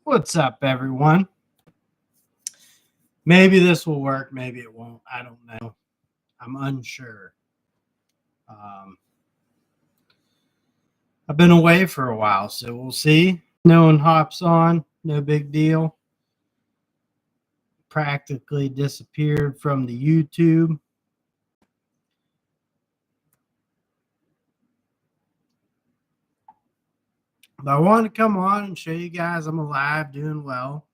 What's up, everyone? Maybe this will work, maybe it won't. I don't know. I'm unsure. Um, I've been away for a while, so we'll see. No one hops on, no big deal. Practically disappeared from the YouTube. But I wanted to come on and show you guys I'm alive, doing well.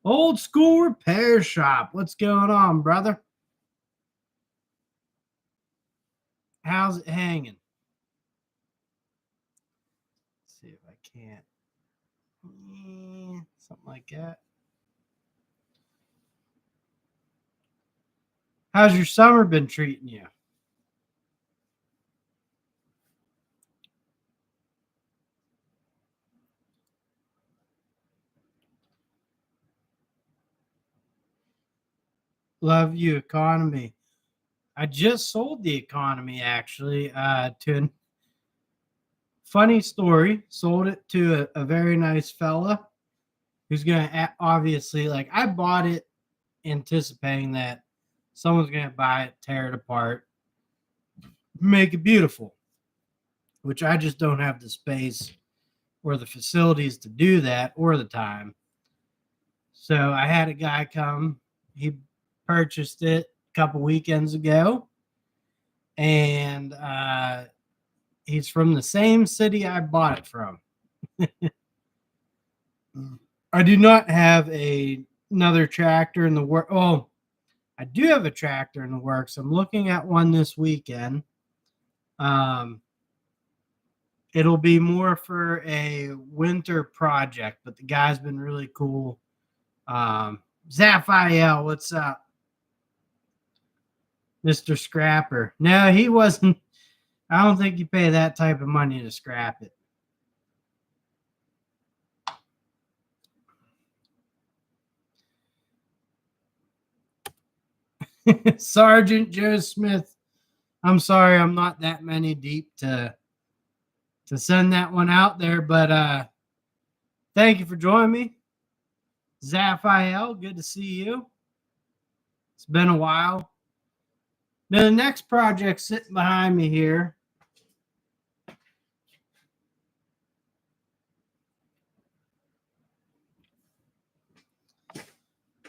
Old school repair shop. What's going on, brother? How's it hanging? Let's see if I can't. Something like that. How's your summer been treating you? Love you, economy. I just sold the economy actually to funny story. Sold it to a very nice fella who's gonna obviously, like, I bought it anticipating that someone's gonna buy it, tear it apart, make it beautiful, which I just don't have the space or the facilities to do that or the time. So I had a guy come. He purchased it a couple weekends ago, and he's from the same city I bought it from. I do not have another tractor in the work. Oh, I do have a tractor in the works. I'm looking at one this weekend. It'll be more for a winter project, but the guy's been really cool. Zaphiel, what's up? Mr. Scrapper. No, he wasn't. I don't think you pay that type of money to scrap it. Sergeant Joe Smith. I'm sorry, I'm not that many deep to send that one out there, but thank you for joining me. Zaphiel, good to see you. It's been a while. Now, the next project sitting behind me here.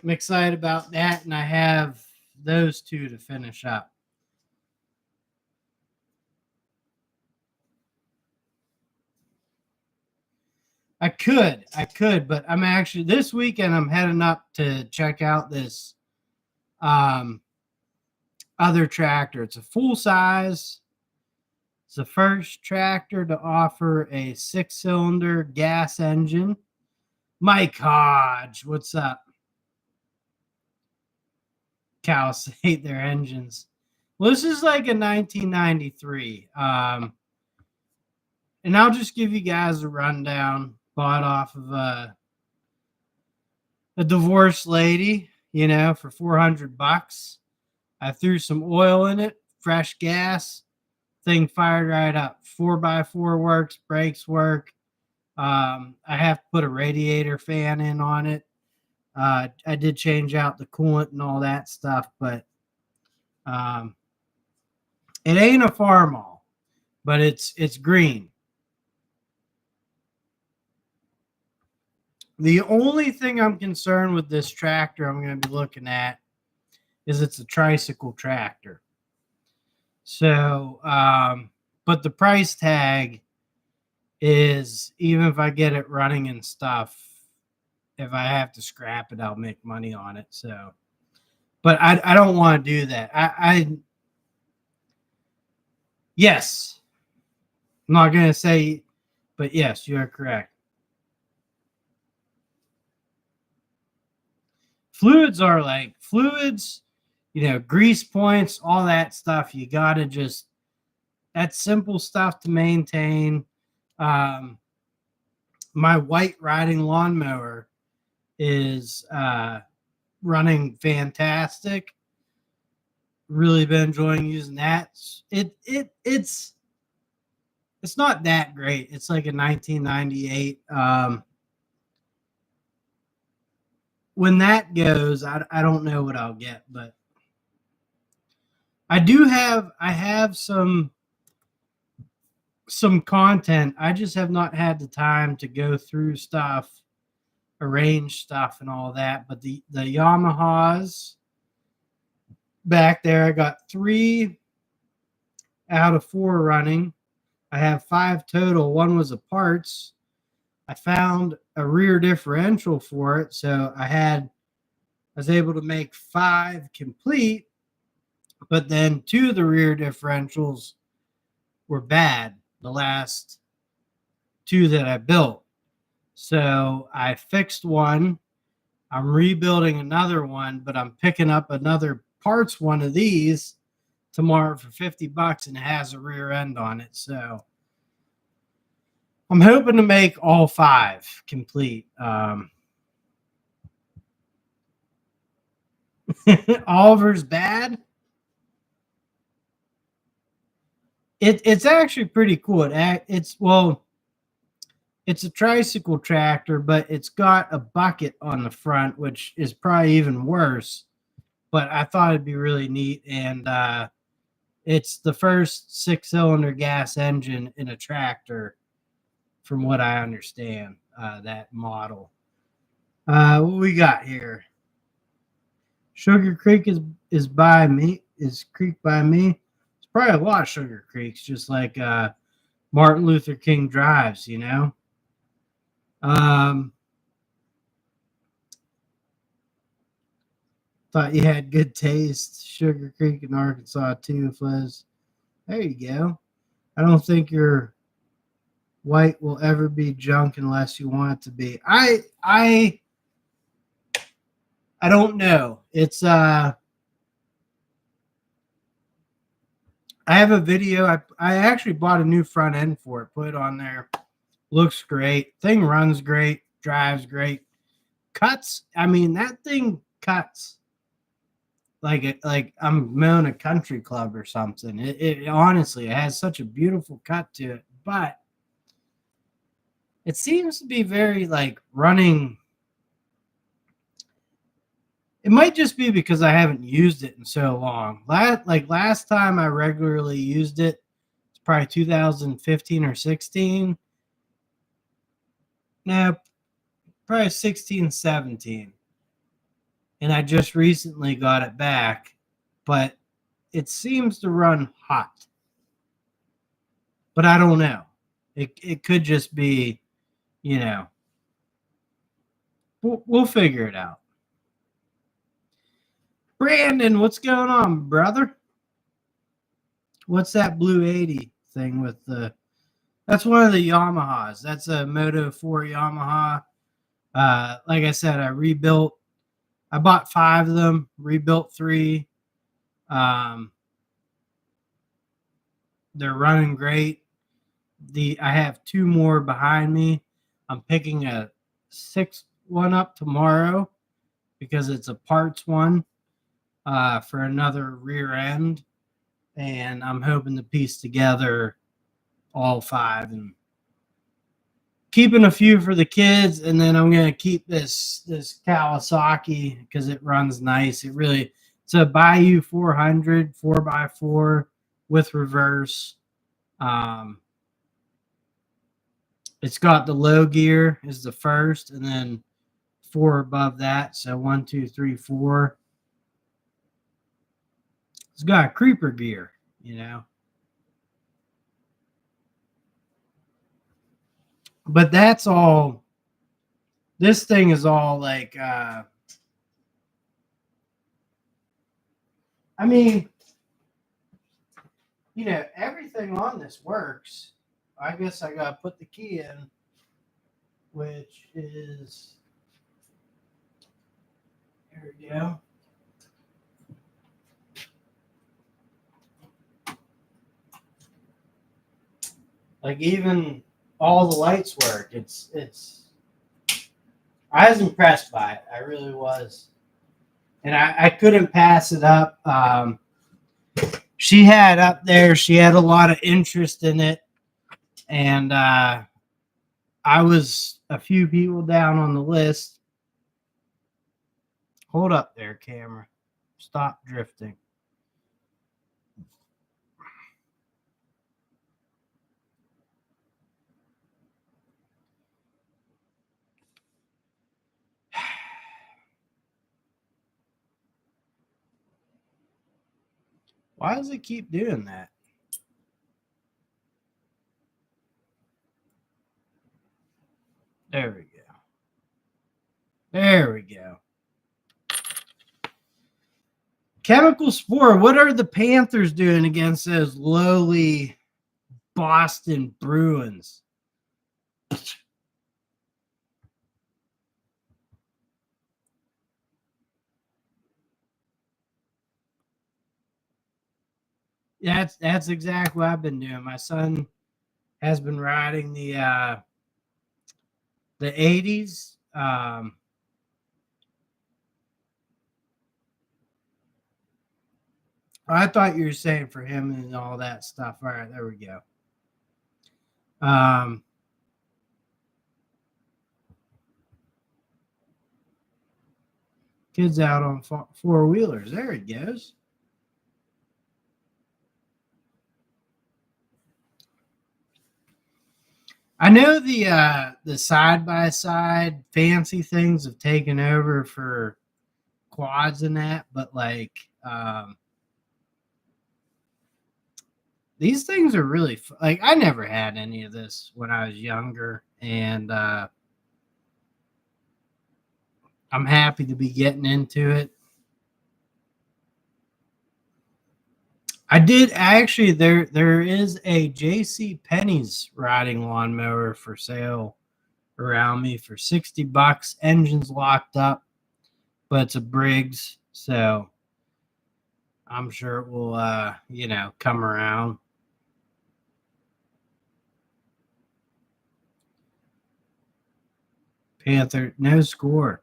I'm excited about that, and I have those two to finish up. I could, but I'm actually this weekend I'm heading up to check out this other tractor. It's a full size. It's the first tractor to offer a 6-cylinder gas engine. Mike Hodge, what's up? Cows hate their engines. Well, this is like a 1993. And I'll just give you guys a rundown. Bought off of a divorced lady, for $400. I threw some oil in it, fresh gas. Thing fired right up. 4x4 works, brakes work. I have to put a radiator fan in on it. I did change out the coolant and all that stuff, but it ain't a Farmall, but it's green. The only thing I'm concerned with this tractor I'm going to be looking at is it's a tricycle tractor. So, but the price tag is, even if I get it running and stuff, if I have to scrap it, I'll make money on it. So, but I don't want to do that. Yes, I'm not going to say, but yes, you are correct. Fluids, grease points, all that stuff. You got to just, that's simple stuff to maintain. My white riding lawnmower is running fantastic. Really been enjoying using that. It's not that great. It's like a 1998. when that goes, I don't know what I'll get, but I have some content. I just have not had the time to go through stuff, arrange stuff and all that. But the Yamahas back there, I got 3 out of 4 running. I have 5 total. One was a parts. I found a rear differential for it, so I was able to make 5 complete, but then 2 of the rear differentials were bad, the last 2 that I built. So I fixed one. I'm rebuilding another one, but I'm picking up another parts one of these tomorrow for $50, and it has a rear end on it. So I'm hoping to make all 5 complete. Oliver's bad. It's actually pretty cool. It's a tricycle tractor, but it's got a bucket on the front, which is probably even worse. But I thought it'd be really neat, and it's the first 6-cylinder gas engine in a tractor, from what I understand. That model. What we got here? Sugar Creek is by me. Is Creek by me? It's probably a lot of Sugar Creeks, just like Martin Luther King drives. Thought you had good taste. Sugar Creek in Arkansas too, Fuzz. There you go. I don't think your white will ever be junk unless you want it to be. I don't know. It's I have a video. I actually bought a new front end for it. Put it on there. Looks great. Thing runs great. Drives great. Cuts. I mean, that thing cuts like I'm mowing a country club or something. It honestly, it has such a beautiful cut to it, but it seems to be very like running. It might just be because I haven't used it in so long. Last time I regularly used it, it's probably 2015 or 16. No, probably 16, 17. And I just recently got it back, but it seems to run hot. But I don't know. It could just be, we'll figure it out. Brandon, what's going on, brother? What's that blue 80 thing with the... That's one of the Yamahas. That's a Moto 4 Yamaha. Like I said, I bought 5 of them, rebuilt 3. They're running great. I have 2 more behind me. I'm picking a 6th one up tomorrow because it's a parts one for another rear end. And I'm hoping to piece together all 5 and keeping a few for the kids, and then I'm gonna keep this Kawasaki because it runs nice. It's a Bayou 400 4x4 with reverse. It's got the low gear is the first, and then 4 above that. So 1, 2, 3, 4. It's got a creeper gear, But that's all. This thing is all like, I mean, everything on this works. I guess I got to put the key in, which is, there we go. Like even all the lights work. I was impressed by it. I really was. And I couldn't pass it up. She had a lot of interest in it. And I was a few people down on the list. Hold up there, camera. Stop drifting. Why does it keep doing that? There we go. There we go. Chemical Spore, what are the Panthers doing against those lowly Boston Bruins? That's exactly what I've been doing. My son has been riding the 80s. I thought you were saying for him and all that stuff. All right, there we go. Kids out on four wheelers. There he goes. I know the side by side fancy things have taken over for quads and that, but like these things are really like I never had any of this when I was younger, and I'm happy to be getting into it. I did actually. There is a J.C. Penney's riding lawnmower for sale around me for $60. Engine's locked up, but it's a Briggs, so I'm sure it will, come around. Panther, no score.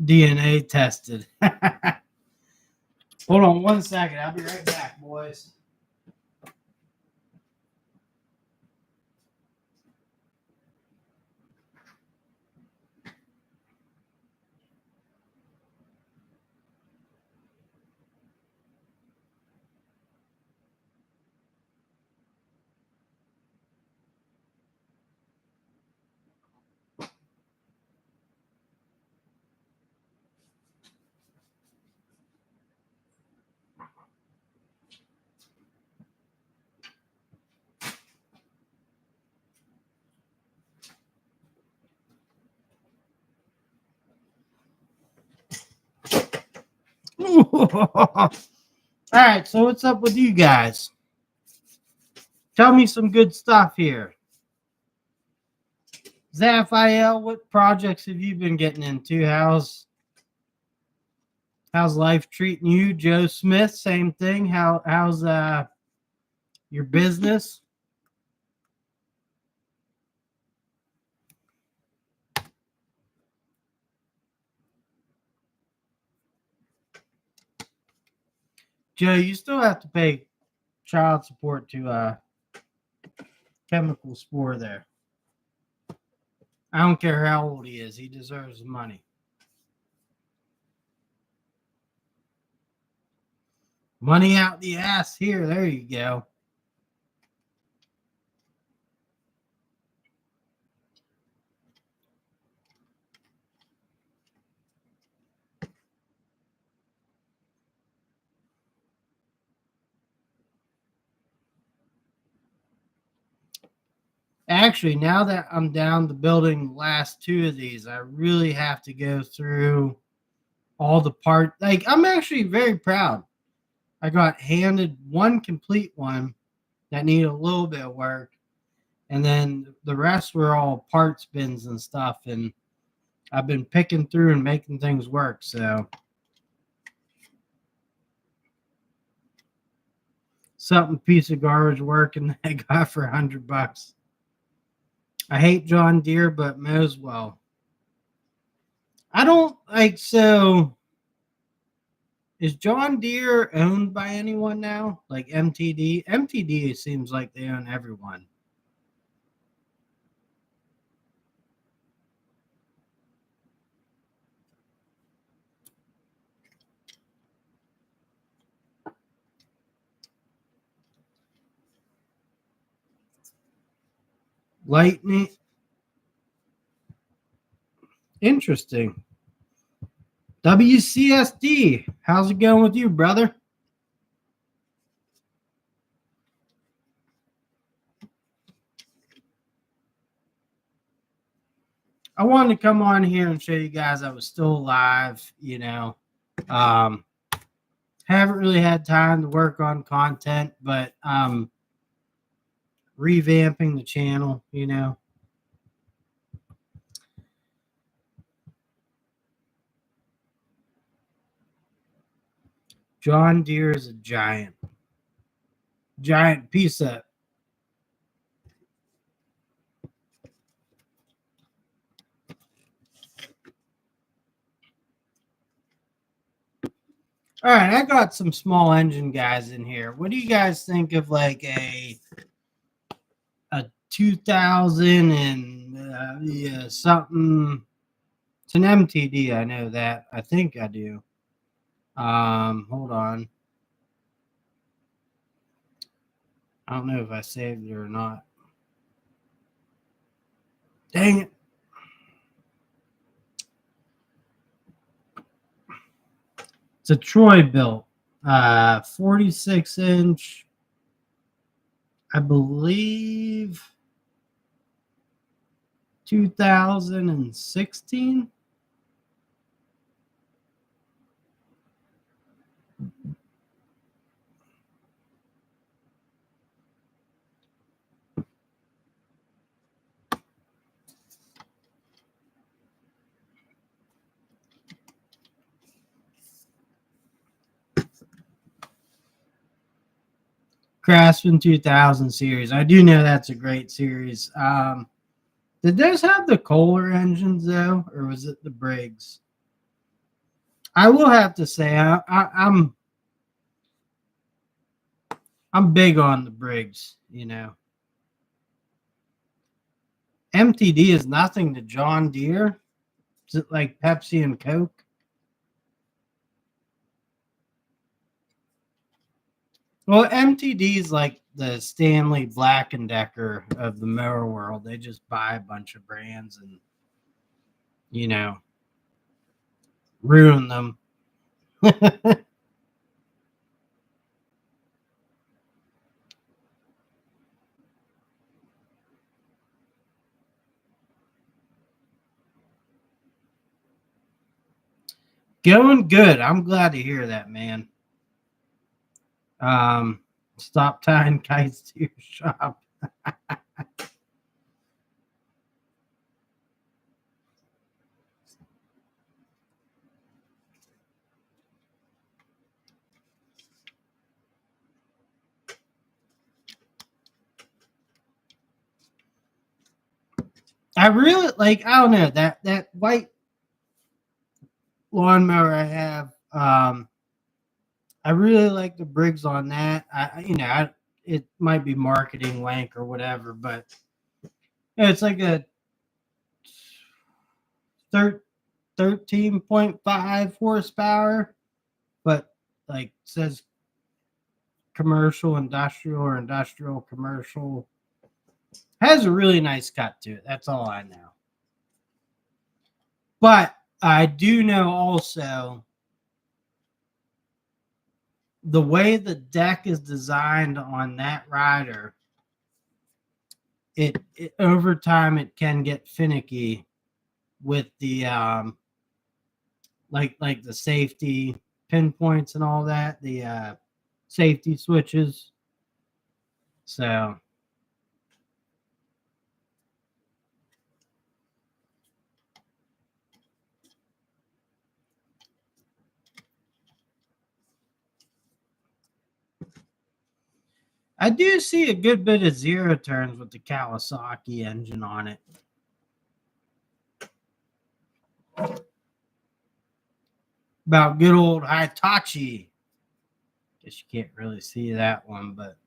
DNA tested. Hold on 1 second. I'll be right back, boys. All right, so what's up with you guys? Tell me some good stuff here. Zaphael, what projects have you been getting into? How's life treating you? Joe Smith, same thing. How's your business? Joe, you still have to pay child support to Chemical Spore there. I don't care how old he is. He deserves the money. Money out the ass here. There you go. Actually, now that I'm down to building the last two of these, I really have to go through all the parts. Like, I'm actually very proud. I got handed one complete one that needed a little bit of work, and then the rest were all parts bins and stuff. And I've been picking through and making things work. So, something piece of garbage working I got for $100. I hate John Deere, but may as well. I don't like so. Is John Deere owned by anyone now? Like MTD? MTD seems like they own everyone. Lightning. Interesting. WCSD. How's it going with you, brother? I wanted to come on here and show you guys I was still alive, you know. Um, haven't really had time to work on content, but revamping the channel, you know. John Deere is a giant. Giant piece of. All right, I got some small engine guys in here. What do you guys think of like a 2000 and yeah, something? It's an MTD. I know that. I think I do. Hold on. I don't know if I saved it or not. Dang it. It's a Troy built, 46 inch, I believe 2016. Craftsman 2000 series. I do know that's a great series. Did those have the Kohler engines though, or was it the Briggs? I will have to say I'm big on the Briggs. You know, MTD is nothing to John Deere. Is it like Pepsi and Coke? Well, MTD is like the Stanley Black and Decker of the mower world. They just buy a bunch of brands and, you know, ruin them. Going good. I'm glad to hear that, man. Stop tying kites to your shop. I really like. I don't know that white lawnmower I have. I really like the Briggs on that. It might be marketing wank or whatever, but it's like a 13.5 horsepower, but like says commercial, industrial, or industrial commercial. Has a really nice cut to it. That's all I know. But I do know also the way the deck is designed on that rider, it over time it can get finicky with the like the safety pinpoints and all that, the safety switches. So I do see a good bit of zero turns with the Kawasaki engine on it. About good old Hitachi. Guess you can't really see that one, but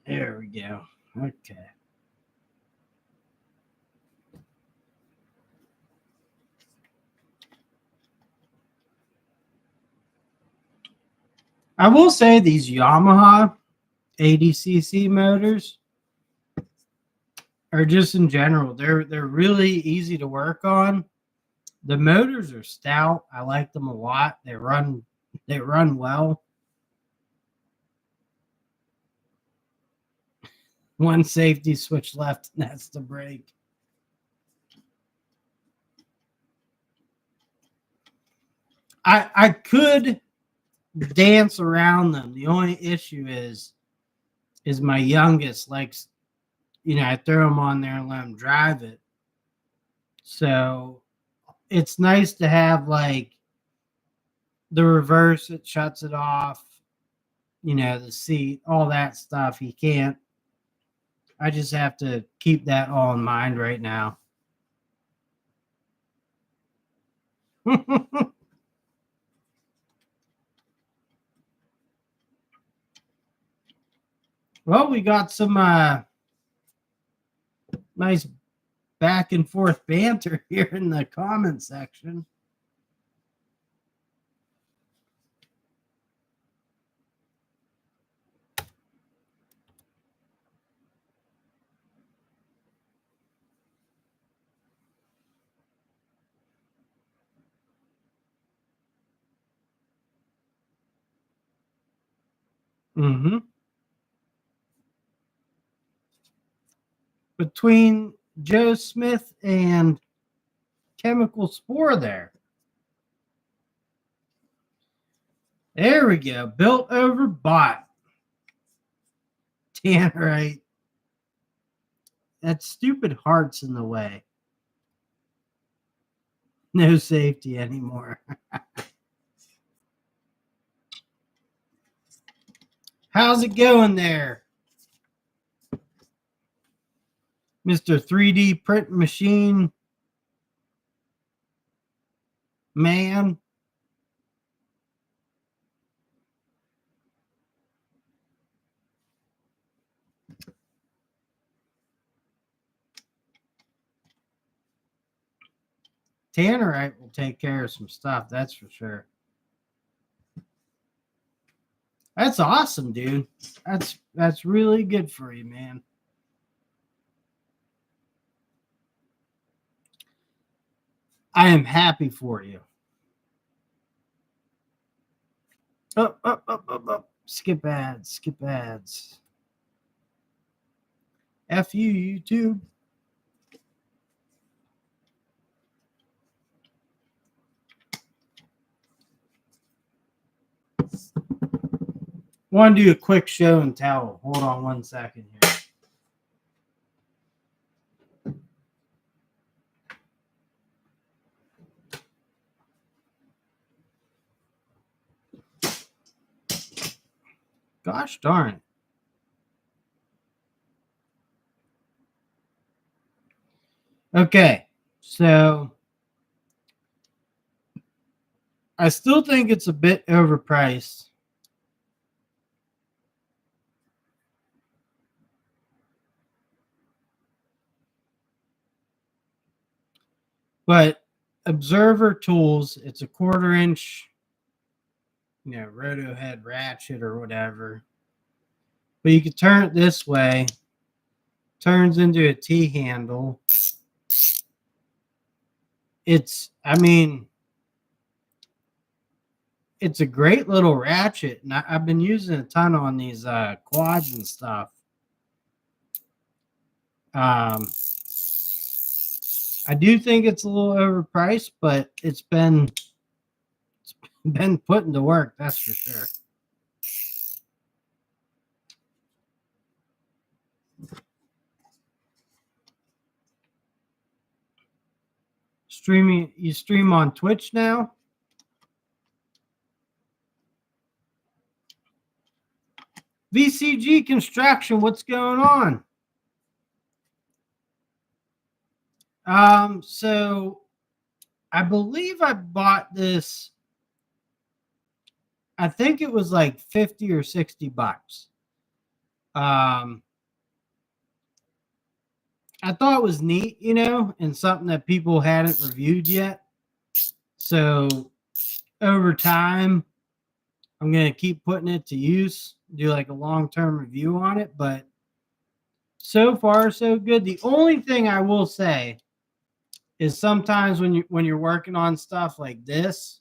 there we go. Okay. I will say these Yamaha 80cc motors are just in general, they're really easy to work on. The motors are stout. I like them a lot. They run well. One safety switch left, and that's the brake. I could dance around them. The only issue is my youngest likes, I throw him on there and let him drive it. So it's nice to have like the reverse, it shuts it off, the seat, all that stuff. He can't. I just have to keep that all in mind right now. Well, we got some nice back and forth banter here in the comment section. Mm-hmm. Between Joe Smith and Chemical Spore there. There we go. Built over bought. Tannerite. That stupid heart's in the way. No safety anymore. How's it going there, Mr. 3D print machine man? Tannerite will take care of some stuff, that's for sure. That's awesome, dude. That's really good for you, man. I am happy for you. Up. Skip ads. Skip ads. F you, YouTube. Want to do a quick show and tell. Hold on one second here. Gosh darn. Okay, so I still think it's a bit overpriced. But Observer Tools, it's a 1/4 inch, roto head ratchet or whatever. But you can turn it this way. Turns into a T handle. It's a great little ratchet, and I've been using a ton on these quads and stuff. I do think it's a little overpriced, but it's been put into work, that's for sure. You stream on Twitch now? VCG Construction, what's going on? So I believe I bought this. I think it was like 50 or 60 bucks. I thought it was neat, and something that people hadn't reviewed yet. So over time, I'm going to keep putting it to use, do like a long-term review on it, but so far so good. The only thing I will say is sometimes when you're working on stuff like this,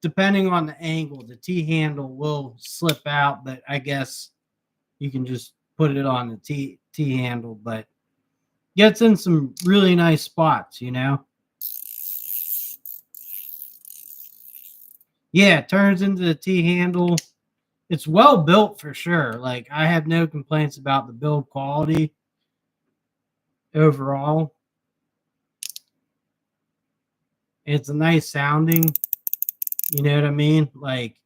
depending on the angle, the T handle will slip out, but I guess you can just put it on the T handle, but gets in some really nice spots, you know. Yeah, it turns into the T handle. It's well built for sure. Like I have no complaints about the build quality overall. It's a nice sounding, you know what I mean? Like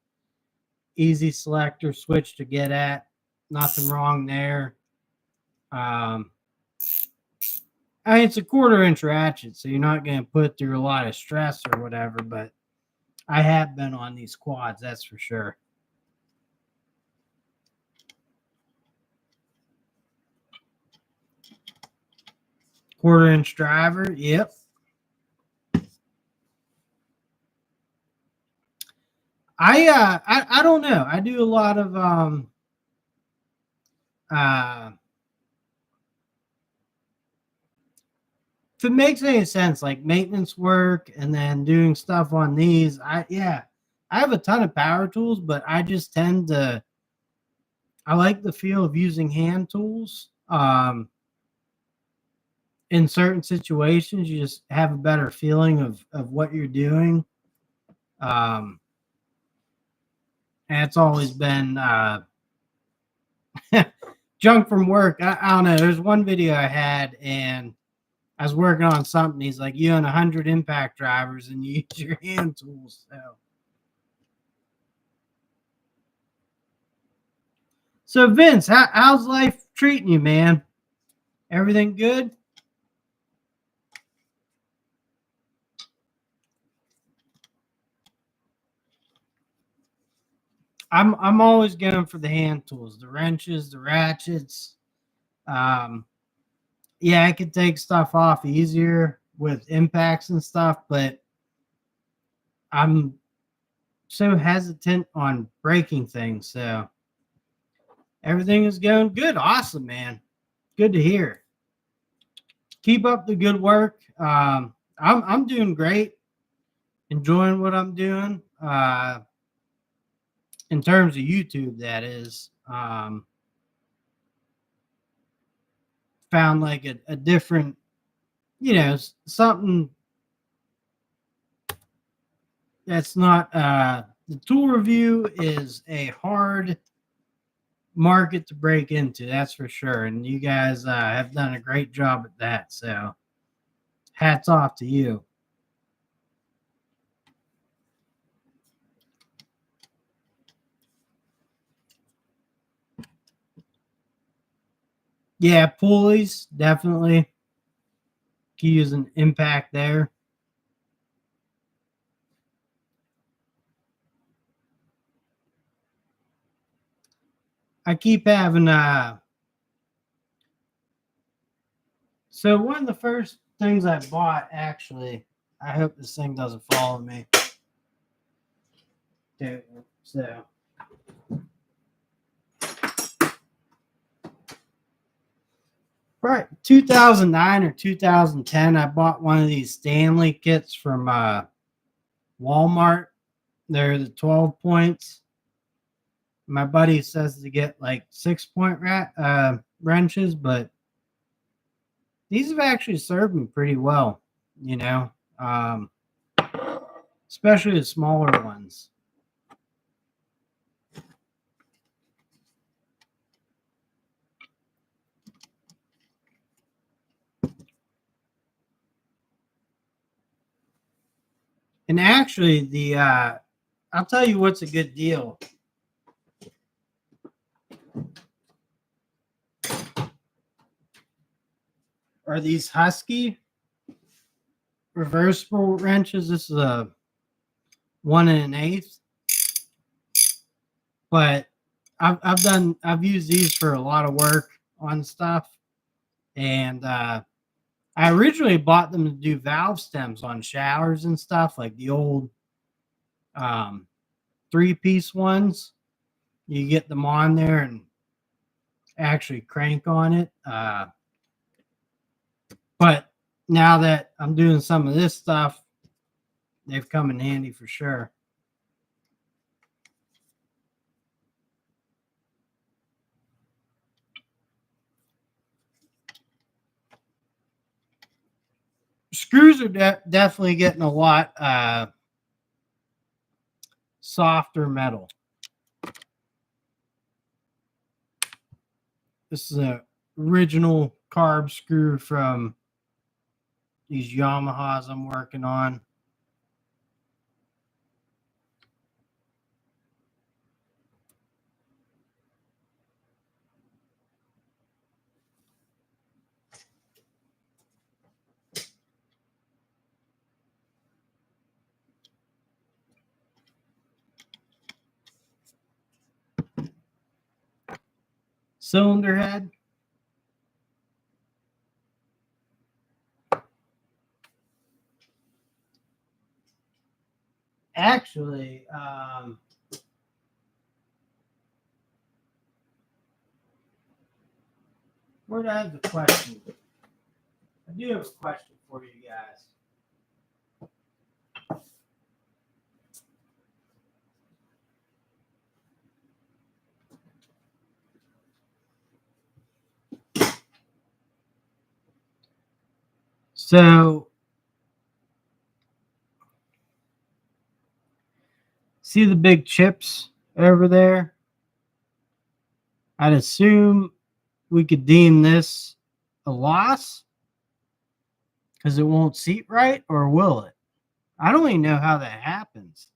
easy selector switch to get at. Nothing wrong there. Um, I mean, it's a 1/4 inch ratchet, so you're not going to put through a lot of stress or whatever, but I have been on these quads, that's for sure. Quarter-inch driver, yep. I don't know. I do a lot of uh if it makes any sense, like maintenance work and then doing stuff on these. I have a ton of power tools, but I just tend to I like the feel of using hand tools. In certain situations, you just have a better feeling of what you're doing. Um, and it's always been junk from work. I don't know. There's one video I had, and I was working on something. He's like, "You own 100 impact drivers, and you use your hand tools." So Vince, how's life treating you, man? Everything good? I'm always going for the hand tools, the wrenches, the ratchets. Um, yeah, I could take stuff off easier with impacts and stuff, but I'm so hesitant on breaking things. So everything is going good. Awesome, man. Good to hear. Keep up the good work. I'm doing great. Enjoying what I'm doing. In terms of YouTube, that is. Found like a different, something that's not the tool review is a hard market to break into, that's for sure, and you guys have done a great job at that, so hats off to you. Yeah, pulleys definitely can use an impact there. I keep having so one of the first things I bought, actually, I hope this thing doesn't follow me. Okay, so right, 2009 or 2010, I bought one of these Stanley kits from Walmart. They're the 12 points. My buddy says to get like 6-point wrenches, but these have actually served me pretty well, you know, um, especially the smaller ones. And actually, I'll tell you what's a good deal. Are these Husky reversible wrenches? This is a 1 1/8, but I've used these for a lot of work on stuff, and I originally bought them to do valve stems on showers and stuff, like the old 3-piece ones. You get them on there and actually crank on it. But now that I'm doing some of this stuff, they've come in handy for sure. Screws are definitely getting a lot softer metal. This is an original carb screw from these Yamahas I'm working on. Cylinder head. Actually, where do I have the question? I do have a question for you guys. So, see the big chips over there? I'd assume we could deem this a loss because it won't seat right, or will it? I don't even know how that happens.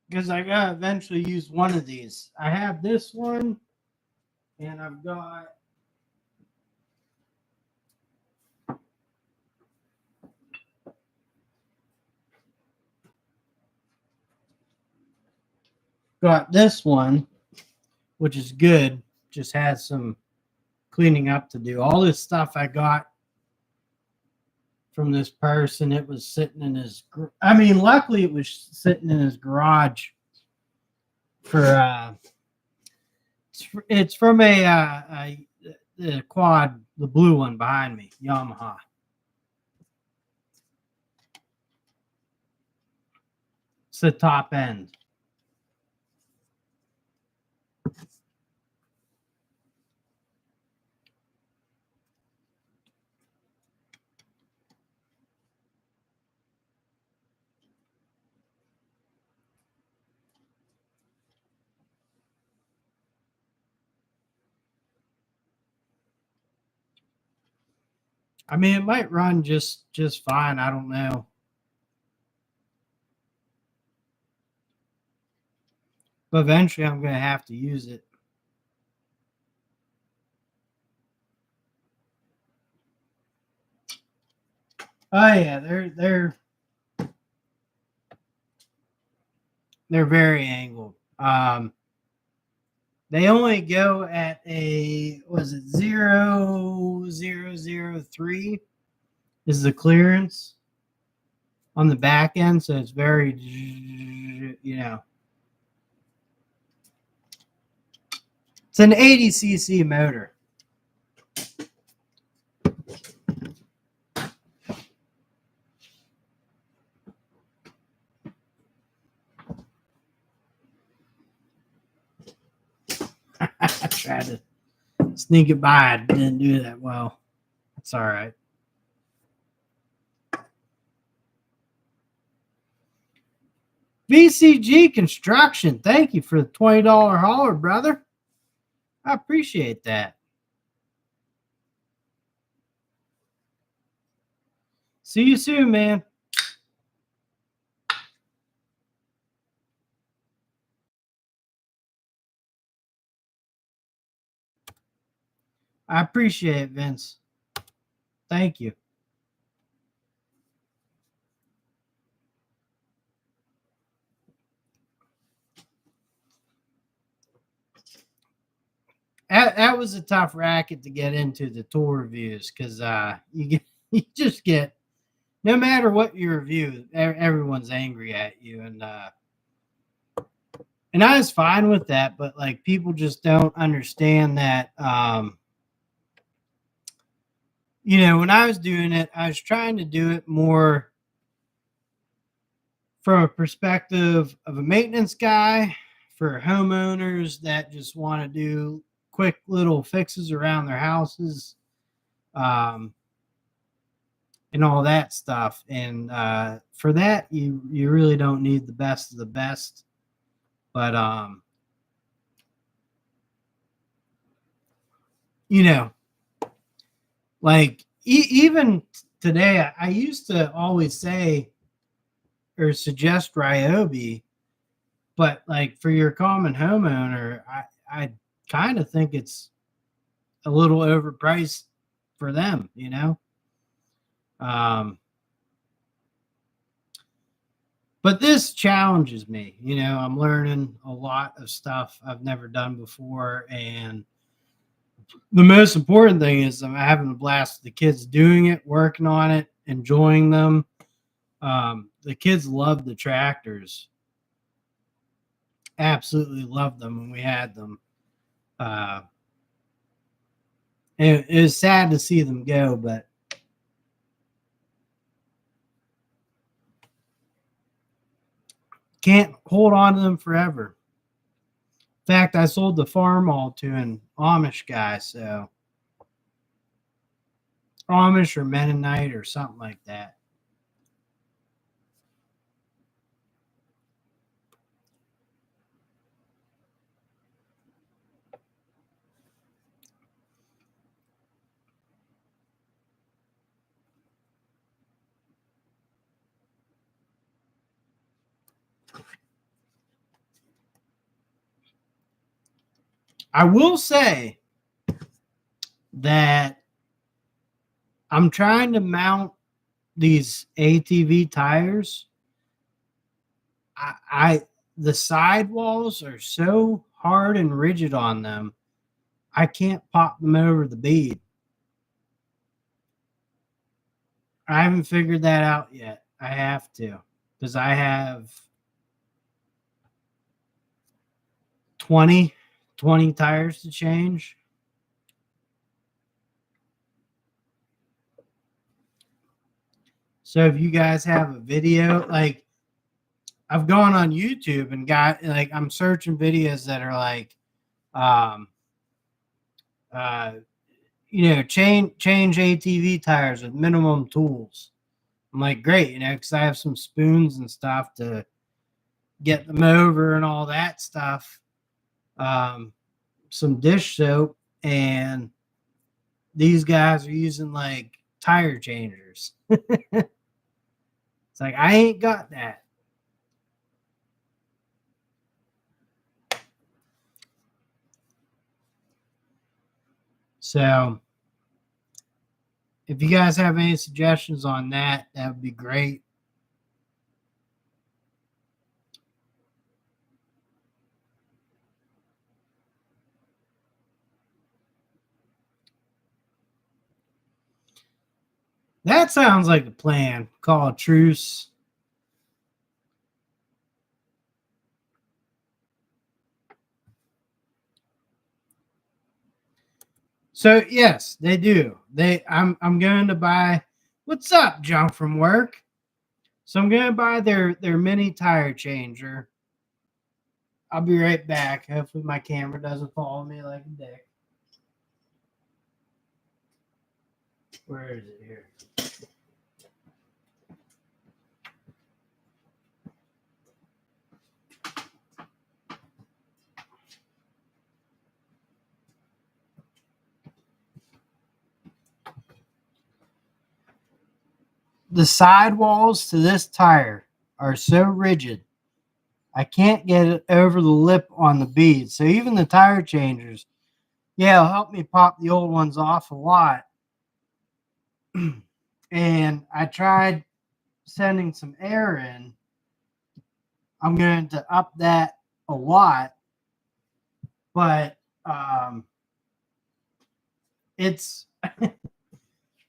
Because I gotta eventually use one of these. I have this one, and I've got this one, which is good. Just has some cleaning up to do. All this stuff I got from this person, it was sitting in his. Luckily it was sitting in his garage. It's from a quad, the blue one behind me, Yamaha. It's the top end. It might run just fine. I don't know. But eventually I'm going to have to use it. Oh yeah, they're very angled. They only go at a, was it 0.003 is the clearance on the back end, so it's very, it's an 80cc motor. I tried to sneak it by. I didn't do that well. It's all right. VCG Construction, thank you for the $20 hauler, brother. I appreciate that. See you soon, man. I appreciate it, Vince. Thank you. that was a tough racket to get into, the tool reviews, because you just get, no matter what you review, everyone's angry at you, and I was fine with that, but like people just don't understand that. When I was doing it, I was trying to do it more from a perspective of a maintenance guy for homeowners that just want to do quick little fixes around their houses, um, and all that stuff. And for that, you really don't need the best of the best. But like even today, I used to always say or suggest Ryobi, but like for your common homeowner, I kind of think it's a little overpriced for them, but this challenges me. I'm learning a lot of stuff I've never done before, and the most important thing is I'm having a blast with the kids doing it, working on it, enjoying them. The kids loved the tractors. Absolutely loved them when we had them. It was sad to see them go, but can't hold on to them forever. In fact, I sold the farm all to an Amish guy, so Amish or Mennonite or something like that. I will say that I'm trying to mount these ATV tires. The sidewalls are so hard and rigid on them, I can't pop them over the bead. I haven't figured that out yet. I have to, because I have 20 tires to change. So if you guys have a video, like I've gone on YouTube and got, like, I'm searching videos that are like, change ATV tires with minimum tools. I'm like, great, because I have some spoons and stuff to get them over and all that stuff. Some dish soap, and these guys are using like tire changers. It's like, I ain't got that. So if you guys have any suggestions on that, that would be great. That sounds like a plan. Call a truce. So yes, they do. I'm going to buy. What's up, Junk from work? So I'm going to buy their mini tire changer. I'll be right back. Hopefully my camera doesn't follow me like a dick. Where is it here? The sidewalls to this tire are so rigid, I can't get it over the lip on the bead. So even the tire changers, yeah, it'll help me pop the old ones off a lot. And I tried sending some air in. I'm going to up that a lot, but it's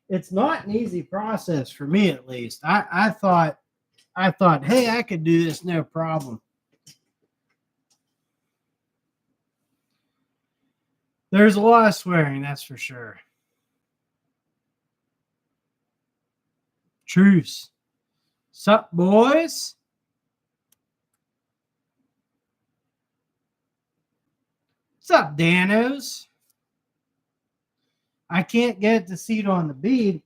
it's not an easy process for me, at least. I thought, hey, I could do this no problem. There's a lot of swearing, that's for sure. Truce. Sup, boys? What's up, Danos? I can't get the seat on the bead.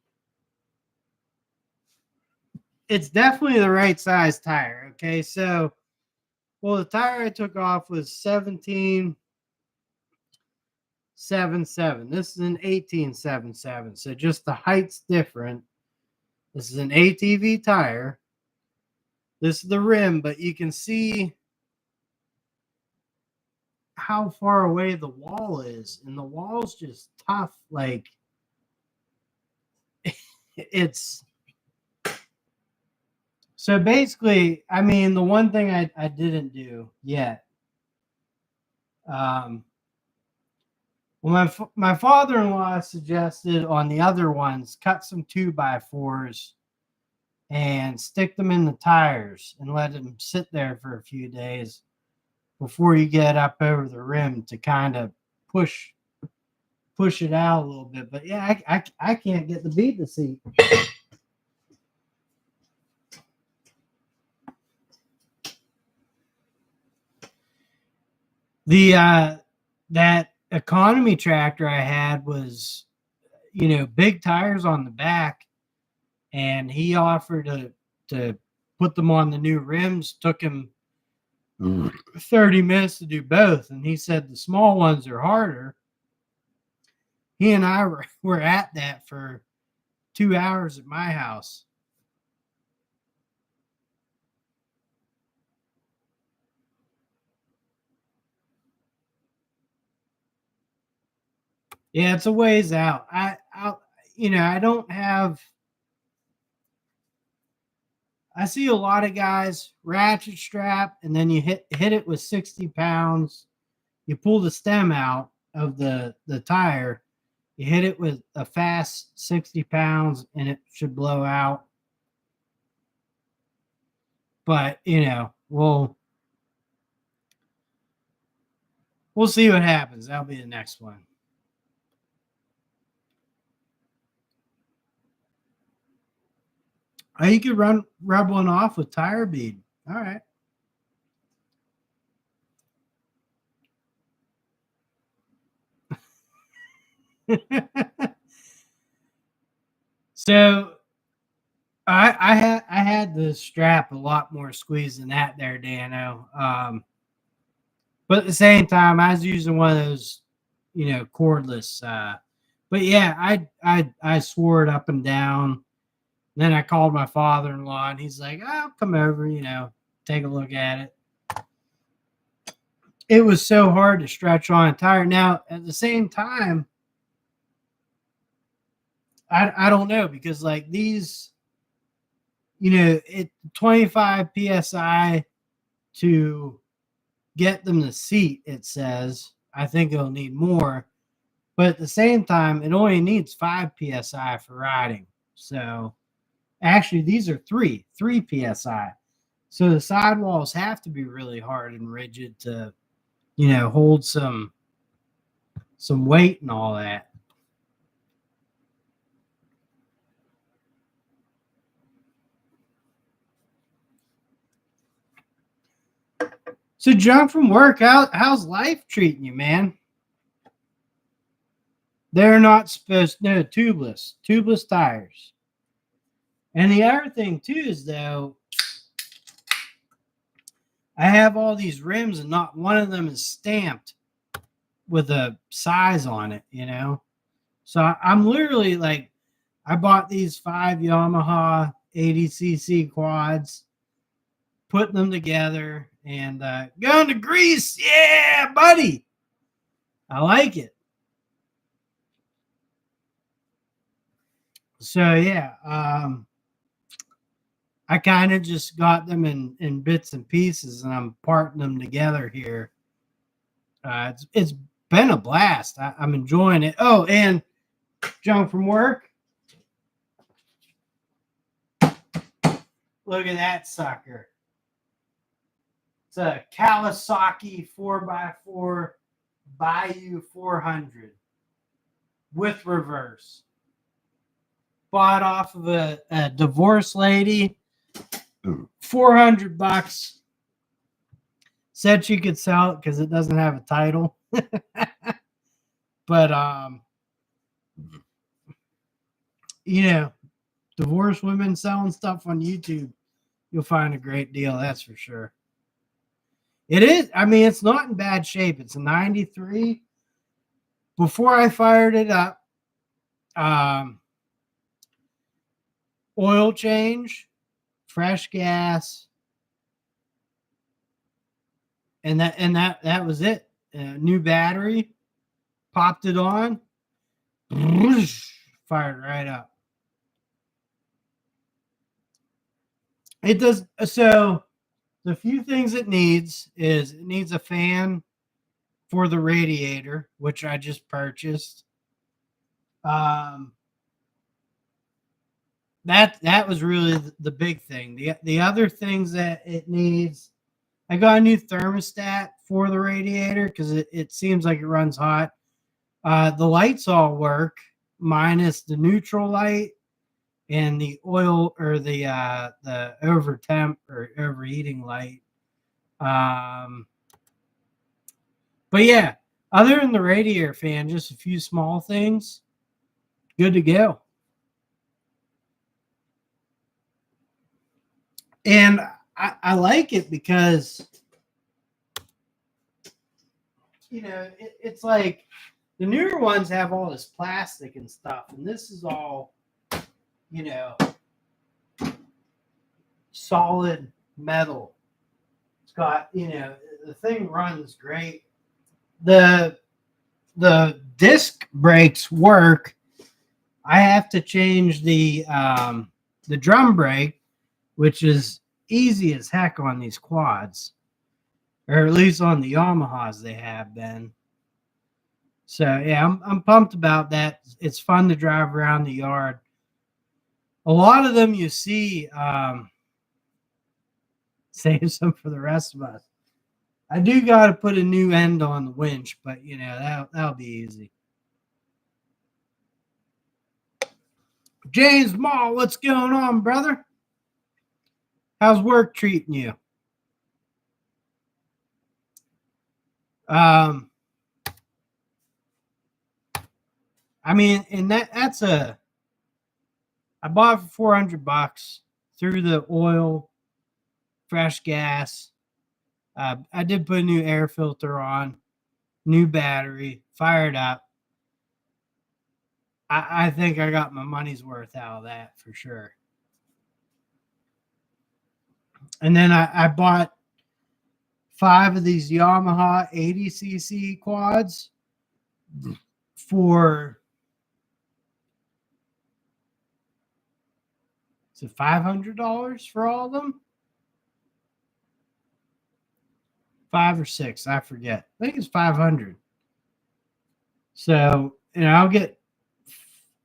It's definitely the right size tire. Okay, so, well, the tire I took off was 17.77. This is an 18.77. So just the height's different. This is an ATV tire. This is the rim, but you can see how far away the wall is, and the wall's just tough. Like, it's so basically, I mean, the one thing I didn't do yet, well, my father-in-law suggested on the other ones, cut some 2x4s and stick them in the tires and let them sit there for a few days before you get up over the rim to kind of push it out a little bit. But yeah, I can't get the bead to seat. The that economy tractor I had was, big tires on the back, and he offered to put them on the new rims. Took him 30 minutes to do both, and he said the small ones are harder. He and I were at that for 2 hours at my house. Yeah, it's a ways out. I don't have. I see a lot of guys ratchet strap, and then you hit it with 60 pounds. You pull the stem out of the tire. You hit it with a fast 60 pounds, and it should blow out. But we'll see what happens. That'll be the next one. Oh, you could rub one off with tire bead. All right. So I had the strap a lot more squeeze than that there, Dano. But at the same time, I was using one of those, cordless. But yeah, I swore it up and down. Then I called my father-in-law, and he's like, "I'll come over, take a look at it." It was so hard to stretch on a tire. Now, at the same time, I don't know, because like these, it 25 psi to get them to seat, it says. I think it'll need more, but at the same time, it only needs 5 psi for riding. So actually, these are 3 psi. So the sidewalls have to be really hard and rigid to, hold some weight and all that. So, John, from work, how's life treating you, man? They're not supposed no tubeless tires. And the other thing too is, though, I have all these rims and not one of them is stamped with a size on it, So I'm literally like, I bought these 5 Yamaha 80cc quads, putting them together, and going to Greece. Yeah, buddy. I like it. So yeah, I kind of just got them in bits and pieces, and I'm parting them together here. It's been a blast. I'm enjoying it. Oh, and Junk from work. Look at that sucker. It's a Kawasaki 4x4 Bayou 400 with reverse. Bought off of a divorced lady. $400. Said she could sell it because it doesn't have a title. But you know, divorced women selling stuff on YouTube, you'll find a great deal, that's for sure. It is, I mean, it's not in bad shape. It's a 93. Before I fired it up, oil change, fresh gas, and that was it. New battery, popped it on, fired right up. It does. So the few things it needs is it needs a fan for the radiator, which I just purchased. That was really the big thing. The other things that it needs, I got a new thermostat for the radiator because it seems like it runs hot. The lights all work minus the neutral light and the oil or the over temp or overheating light. But yeah, other than the radiator fan, just a few small things. Good to go. And I like it because, you know, it's like the newer ones have all this plastic and stuff, and this is all, you know, solid metal. It's got, you know, the thing runs great. The disc brakes work. I have to change the drum brake, which is easy as heck on these quads, or at least on the Yamahas they have been. So yeah, I'm pumped about that. It's fun to drive around the yard. A lot of them you see, save some for the rest of us. I do got to put a new end on the winch, but you know that'll be easy. James Mall, what's going on, brother? How's work treating you? I mean, and that's I bought it for $400 through the oil, fresh gas. I did put a new air filter on, new battery, fired up. I think I got my money's worth out of that for sure. And then I bought 5 of these Yamaha 80cc quads for, is it $500 for all of them? 5 or 6, I forget. I think it's 500. So, you know,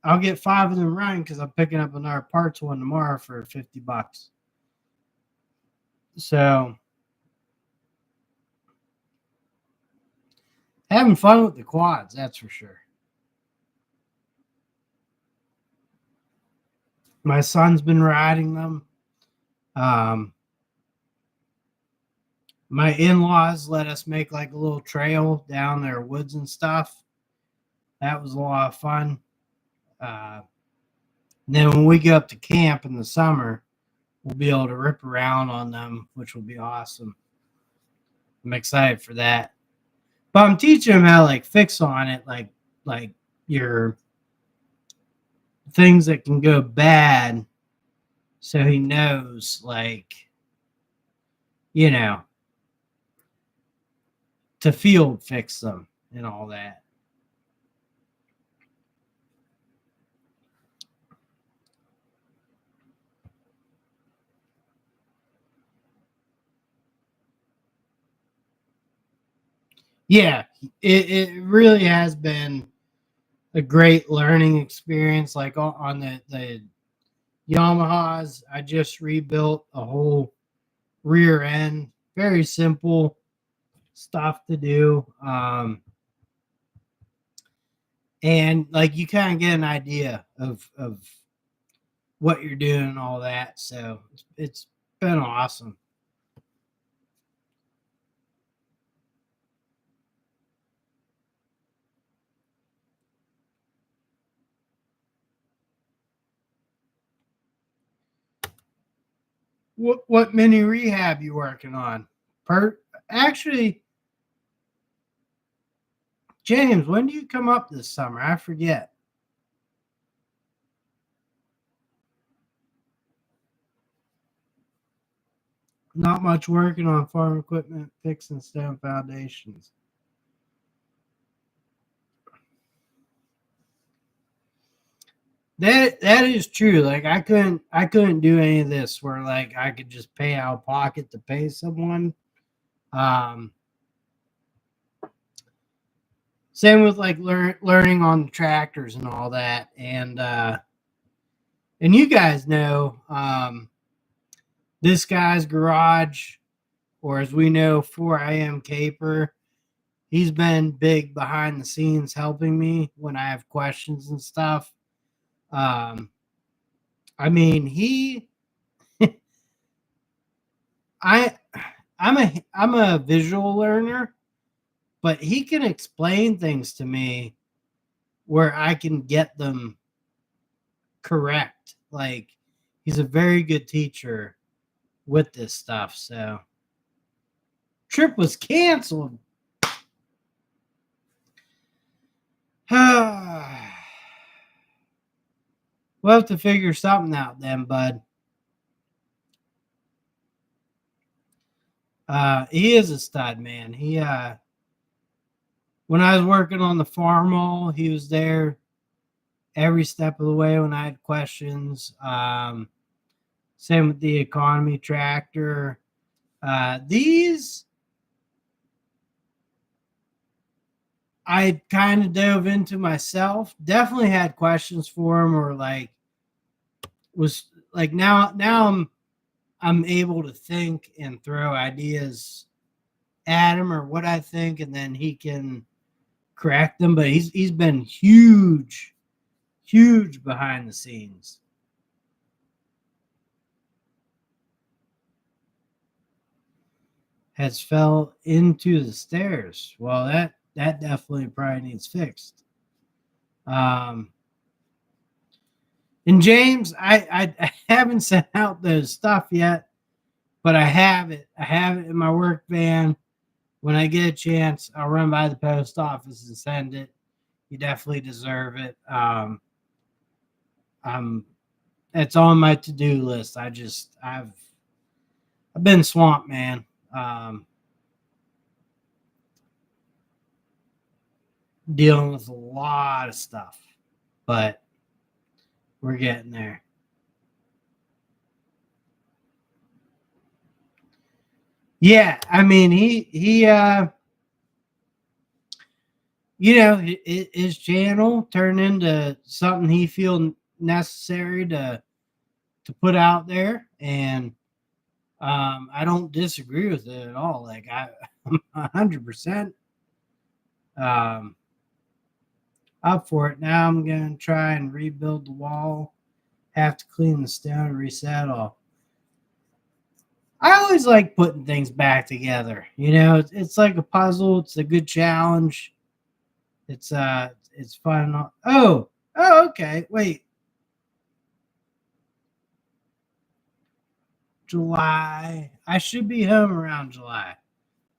I'll get 5 of them running because I'm picking up another parts one tomorrow for $50. So, having fun with the quads, that's for sure. My son's been riding them. My in-laws let us make like a little trail down their woods and stuff. That was a lot of fun. Then when we go up to camp in the summer, we'll be able to rip around on them, which will be awesome. I'm excited for that. But I'm teaching him how to like fix on it, like your things that can go bad, so he knows, like, you know, to field fix them and all that. Yeah, it really has been a great learning experience. Like on the Yamahas, I just rebuilt a whole rear end. Very simple stuff to do. And like you kind of get an idea of what you're doing and all that. So it's been awesome. What mini rehab you working on? Actually, James, when do you come up this summer? I forget. Not much working on farm equipment, fixing stone foundations. That is true. Like I couldn't do any of this where like I could just pay out of pocket to pay someone. Um, Same with like learning on the tractors and all that. And you guys know this guy's garage, or as we know, 4 a.m. Caper. He's been big behind the scenes helping me when I have questions and stuff. Um, I mean, I, I'm a visual learner, but he can explain things to me where I can get them correct. Like he's a very good teacher with this stuff. So trip was canceled. We'll have to figure something out then, bud. He is a stud, man. When I was working on the farm all, he was there every step of the way when I had questions. Same with the economy tractor. These I kind of dove into myself. Definitely had questions for him, or like was like now I'm able to think and throw ideas at him or what I think, and then he can correct them. But he's been huge behind the scenes. Has fell into the stairs. Well, that definitely probably needs fixed. Um, and James, I haven't sent out the stuff yet, but I have it. I have it in my work van. When I get a chance, I'll run by the post office and send it. You definitely deserve it. I'm It's on my to-do list. I've been swamped, man. Dealing with a lot of stuff, but we're getting there. Yeah, I mean, his channel turned into something he feel necessary to put out there, and I don't disagree with it at all. Like I'm 100% um, up for it. Now I'm gonna try and rebuild the wall. Have to clean the stone, reset all. I always like putting things back together. It's like a puzzle. It's a good challenge. It's fun. Oh, okay. Wait, July. I should be home around July.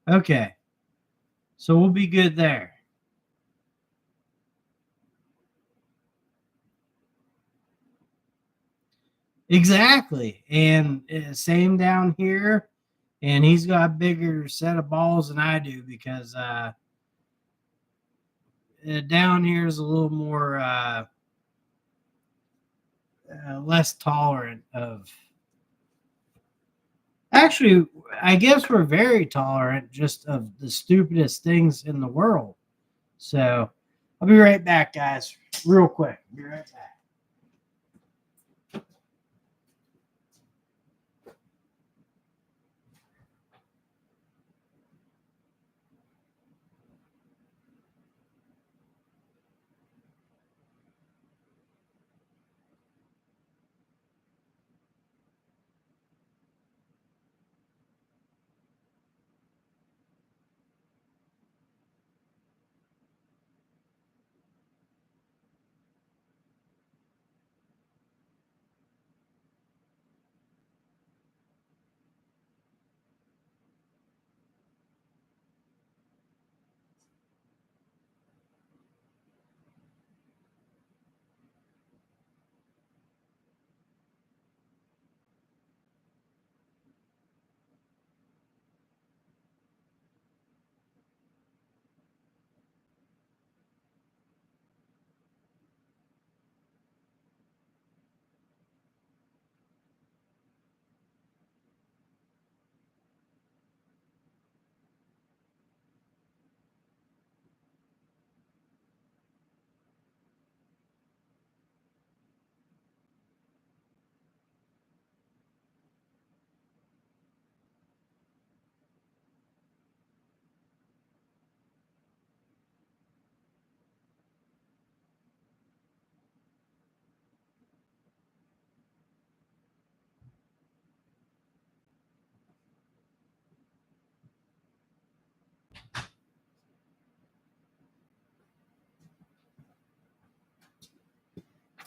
Okay, so we'll be good there. Exactly, and same down here. And he's got a bigger set of balls than I do because down here is a little more less tolerant of. Actually, I guess we're very tolerant just of the stupidest things in the world. So I'll be right back, guys. real quick. Be right back.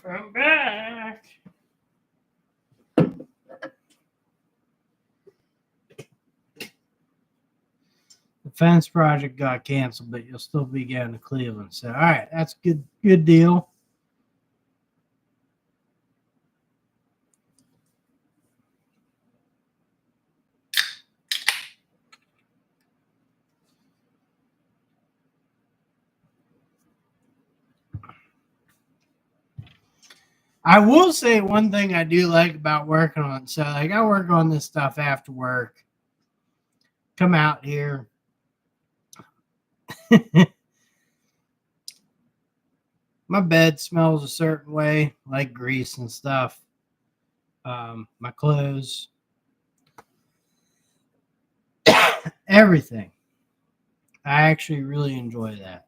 I'm back. The fence project got canceled, but you'll still be going to Cleveland. So, all right, that's good deal. I will say one thing I do like about working on. So, like, I work on this stuff after work. Come out here. My bed smells a certain way, like grease and stuff. My clothes, everything. I actually really enjoy that.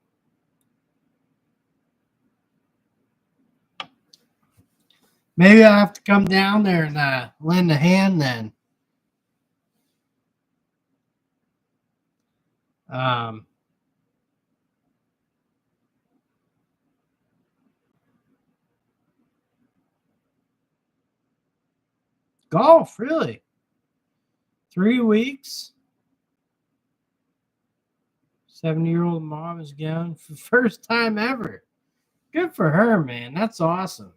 Maybe I'll have to come down there and lend a hand then. Um, Golf, really? 3 weeks? 70-year-old mom is going for the first time ever. Good for her, man. That's awesome.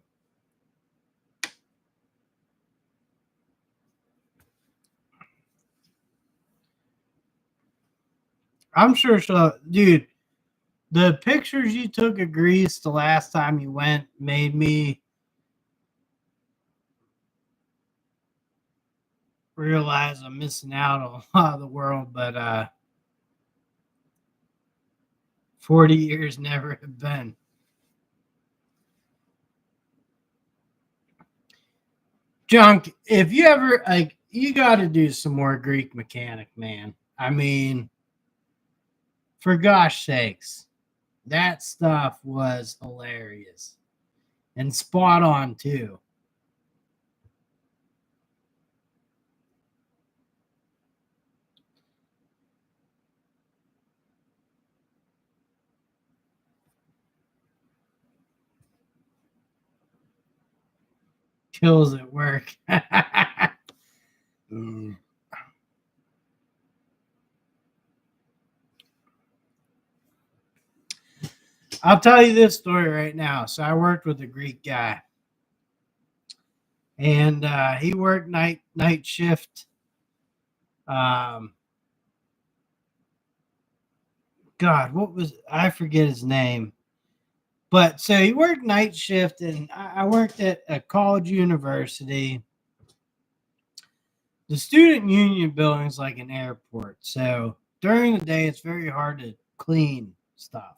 I'm sure she'll, dude. The pictures you took of Greece the last time you went made me realize I'm missing out on a lot of the world, but 40 years never have been. Junk, if you ever, like, you got to do some more Greek mechanic, man. I mean, for gosh sakes, that stuff was hilarious and spot on, too. Kills at work. Mm. I'll tell you this story right now. So I worked with a Greek guy, and he worked night shift. Um, God, what was I forget his name? But so he worked night shift, and I worked at a college university. The student union building is like an airport, so during the day it's very hard to clean stuff.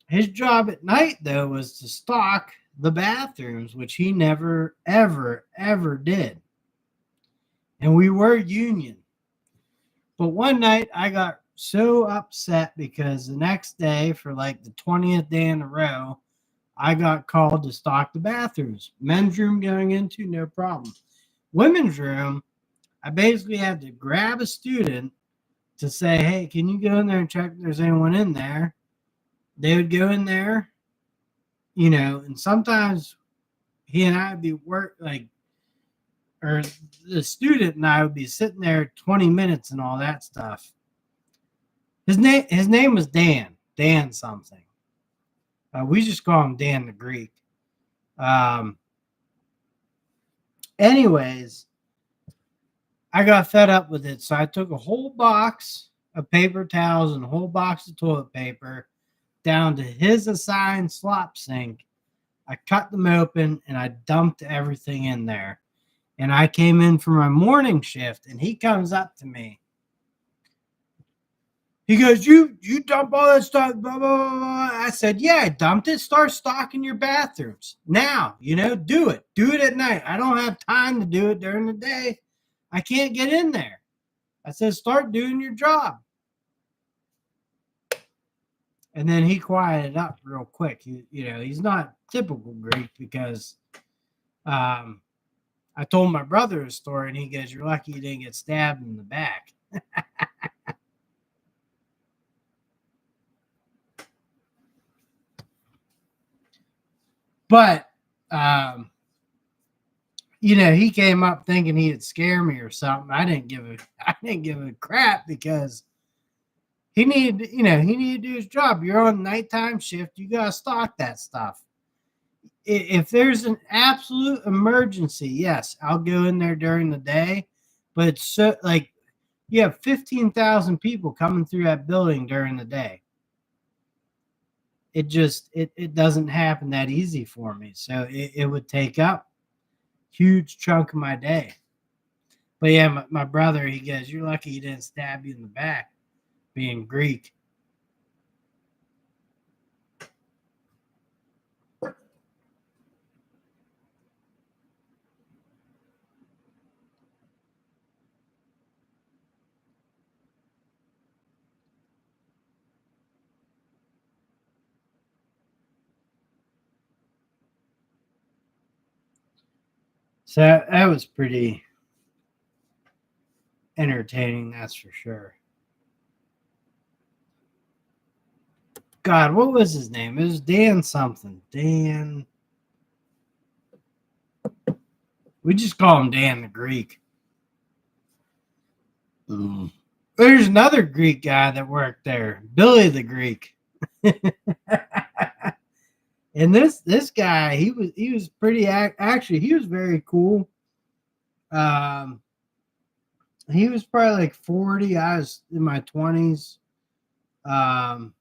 His job at night, though, was to stock the bathrooms, which he never, ever, ever did. And we were union. But one night I got so upset because the next day, for like the 20th day in a row, I got called to stock the bathrooms. Men's room going into, no problem. Women's room, I basically had to grab a student to say, hey, can you go in there and check if there's anyone in there? They would go in there, and sometimes he and I would be or the student and I would be sitting there 20 minutes and all that stuff. His name was Dan something. We just call him Dan the Greek. Anyways, I got fed up with it, so I took a whole box of paper towels and a whole box of toilet paper down to his assigned slop sink. I cut them open and I dumped everything in there. And I came in for my morning shift, and he comes up to me. He goes, you dump all that stuff, blah, blah, blah, blah. I said, yeah, I dumped it. Start stocking your bathrooms. Now, do it. Do it at night. I don't have time to do it during the day. I can't get in there. I said, start doing your job. And then he quieted up real quick. He's not typical Greek because I told my brother a story, and he goes, you're lucky you didn't get stabbed in the back. But, he came up thinking he'd scare me or something. I didn't give a crap because he needed to do his job. You're on nighttime shift. You got to stock that stuff. If there's an absolute emergency, yes, I'll go in there during the day. But it's so you have 15,000 people coming through that building during the day. It just it doesn't happen that easy for me. So it would take up a huge chunk of my day. But yeah, my brother, he goes, you're lucky he didn't stab you in the back, being Greek. So that was pretty entertaining, that's for sure. God, what was his name? It was Dan something. Dan. We just call him Dan the Greek. There's another Greek guy that worked there, Billy the Greek. And this guy, he was pretty actually he was very cool. He was probably like 40. I was in my 20s. All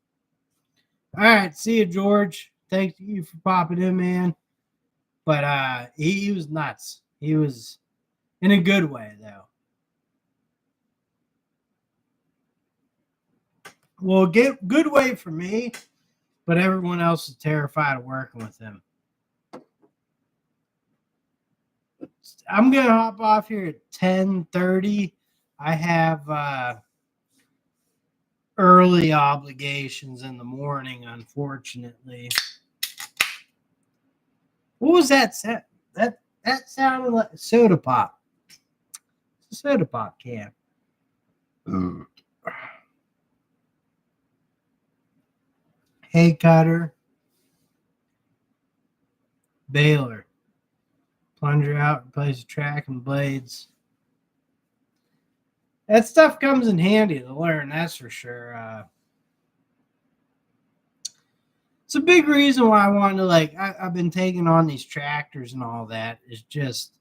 right, see you, George. Thank you for popping in, man. But he was nuts. He was in a good way, though. Well, good way for me, but everyone else is terrified of working with him. I'm gonna hop off here at 10:30. I have early obligations in the morning, unfortunately. What was that? That sounded like a soda pop. It's a soda pop can. Hay cutter. Baler. Plunger out, replace the track and blades. That stuff comes in handy to learn, that's for sure. It's a big reason why I wanted to I've been taking on these tractors and all that. Is just,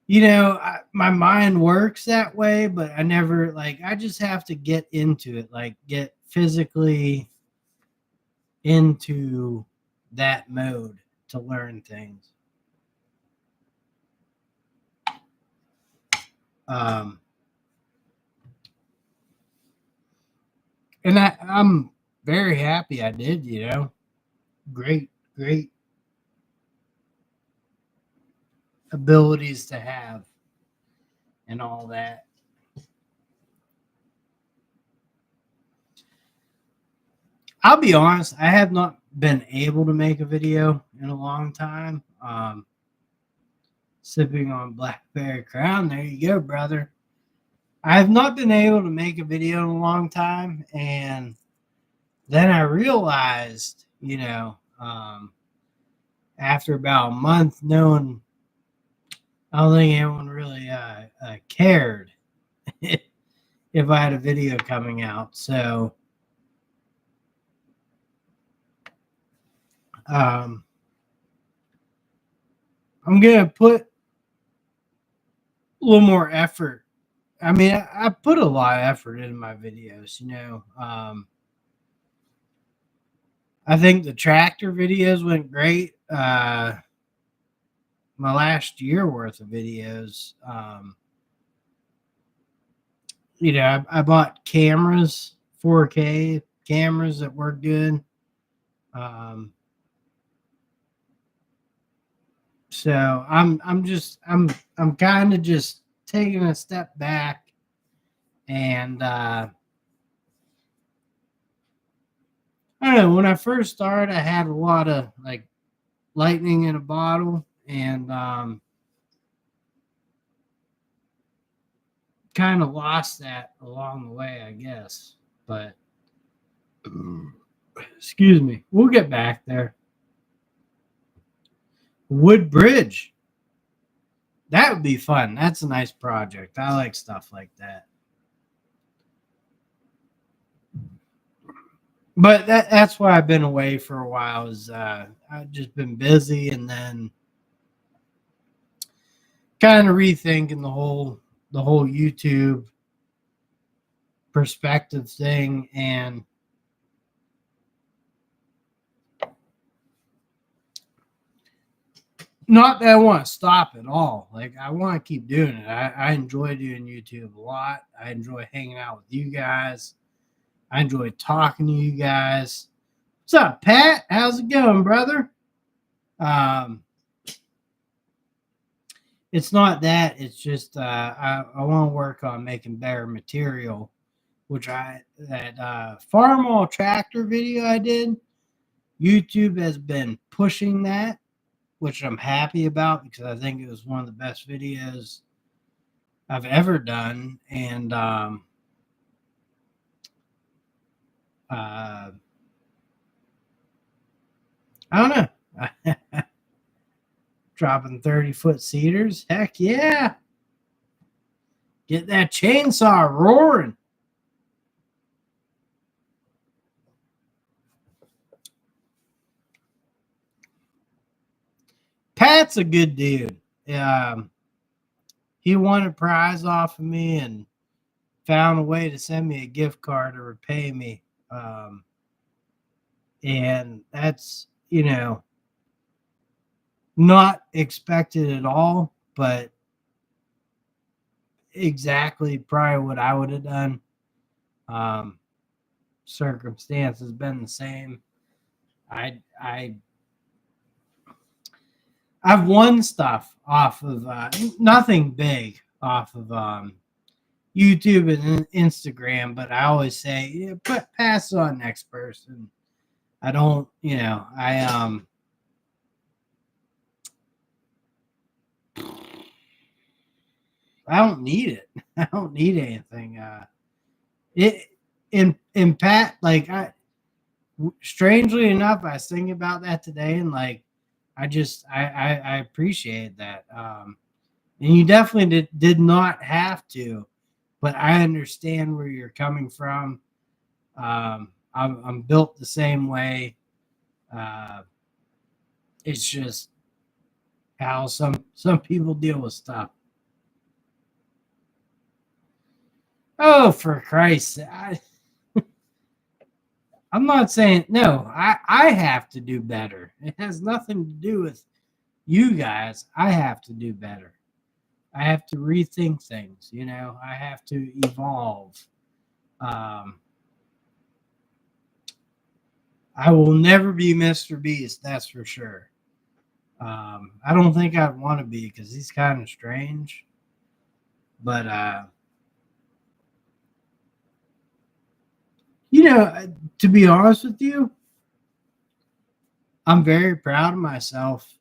my mind works that way, but I never I just have to get into it, get physically into that mode to learn things. And I'm very happy I did, Great, great abilities to have and all that. I'll be honest, I have not been able to make a video in a long time. Sipping on Blackberry Crown. There you go, brother. I have not been able to make a video in a long time. And then I realized, after about a month knowing, I don't think anyone really cared if I had a video coming out. So, I'm going to put a little more effort. I mean, I put a lot of effort into my videos, I think the tractor videos went great. My last year worth of videos, I bought cameras, 4K cameras that work good. So I'm kind of just taking a step back and I don't know, when I first started I had a lot of like lightning in a bottle and kind of lost that along the way, I guess. But excuse me, we'll get back there. Wood Bridge. That would be fun. That's a nice project. I like stuff like that. But that's why I've been away for a while. Is I've just been busy, and then kind of rethinking the whole YouTube perspective thing, and not that I want to stop at all. Like I want to keep doing it. I enjoy doing YouTube a lot. I enjoy hanging out with you guys. I enjoy talking to you guys. What's up, Pat? How's it going, brother? It's not that. It's just I want to work on making better material, which that Farmall tractor video I did, YouTube has been pushing that, which I'm happy about because I think it was one of the best videos I've ever done. And I don't know. Dropping 30-foot cedars. Heck yeah. Get that chainsaw roaring. Pat's a good dude. He won a prize off of me and found a way to send me a gift card to repay me. And that's, not expected at all, but exactly probably what I would have done. Circumstance has been the same. I've won stuff off of nothing big off of YouTube and Instagram, but I always say, pass it on next person. I don't, I don't need it. I don't need anything. It in Pat, like strangely enough, I was thinking about that today, and like I appreciate that. And you definitely did not have to, but I understand where you're coming from. I'm built the same way. It's just how some people deal with stuff. Oh, for Christ's sake. I'm not saying no. I have to do better. It has nothing to do with you guys. I have to do better. I have to rethink things. I have to evolve. I will never be Mr. Beast, that's for sure. I don't think I'd want to be because he's kind of strange. But to be honest with you, I'm very proud of myself.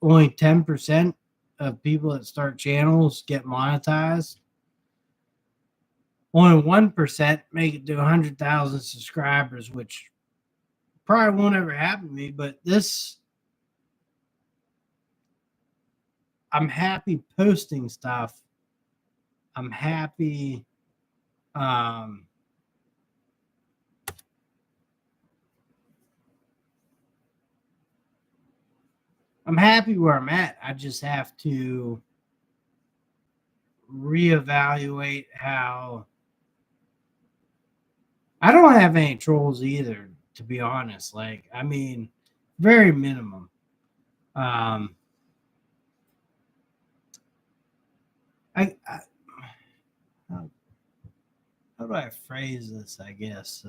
Only 10% of people that start channels get monetized. Only 1% make it to 100,000 subscribers, which probably won't ever happen to me. But I'm happy posting stuff. I'm happy. Um, I'm happy where I'm at. I just have to reevaluate how. I don't have any trolls either, to be honest. Like, I mean, very minimum. Um, I how do I phrase this? I guess.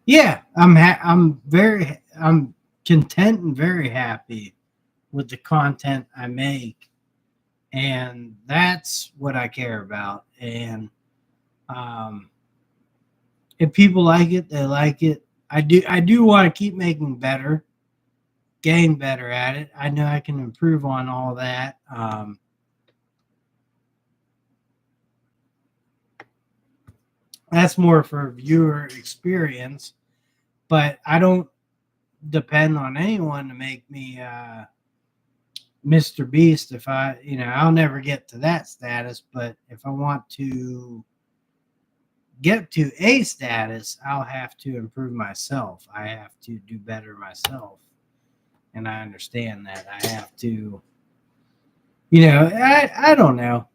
Yeah, I'm content and very happy with the content I make, and that's what I care about. And um, if people like it, they like it. I do want to keep making better, getting better at it. I know I can improve on all that. That's more for viewer experience, but I don't depend on anyone to make me Mr. Beast. If I'll never get to that status, but if I want to get to a status, I'll have to improve myself. I have to do better myself. And I understand that I have to, I don't know.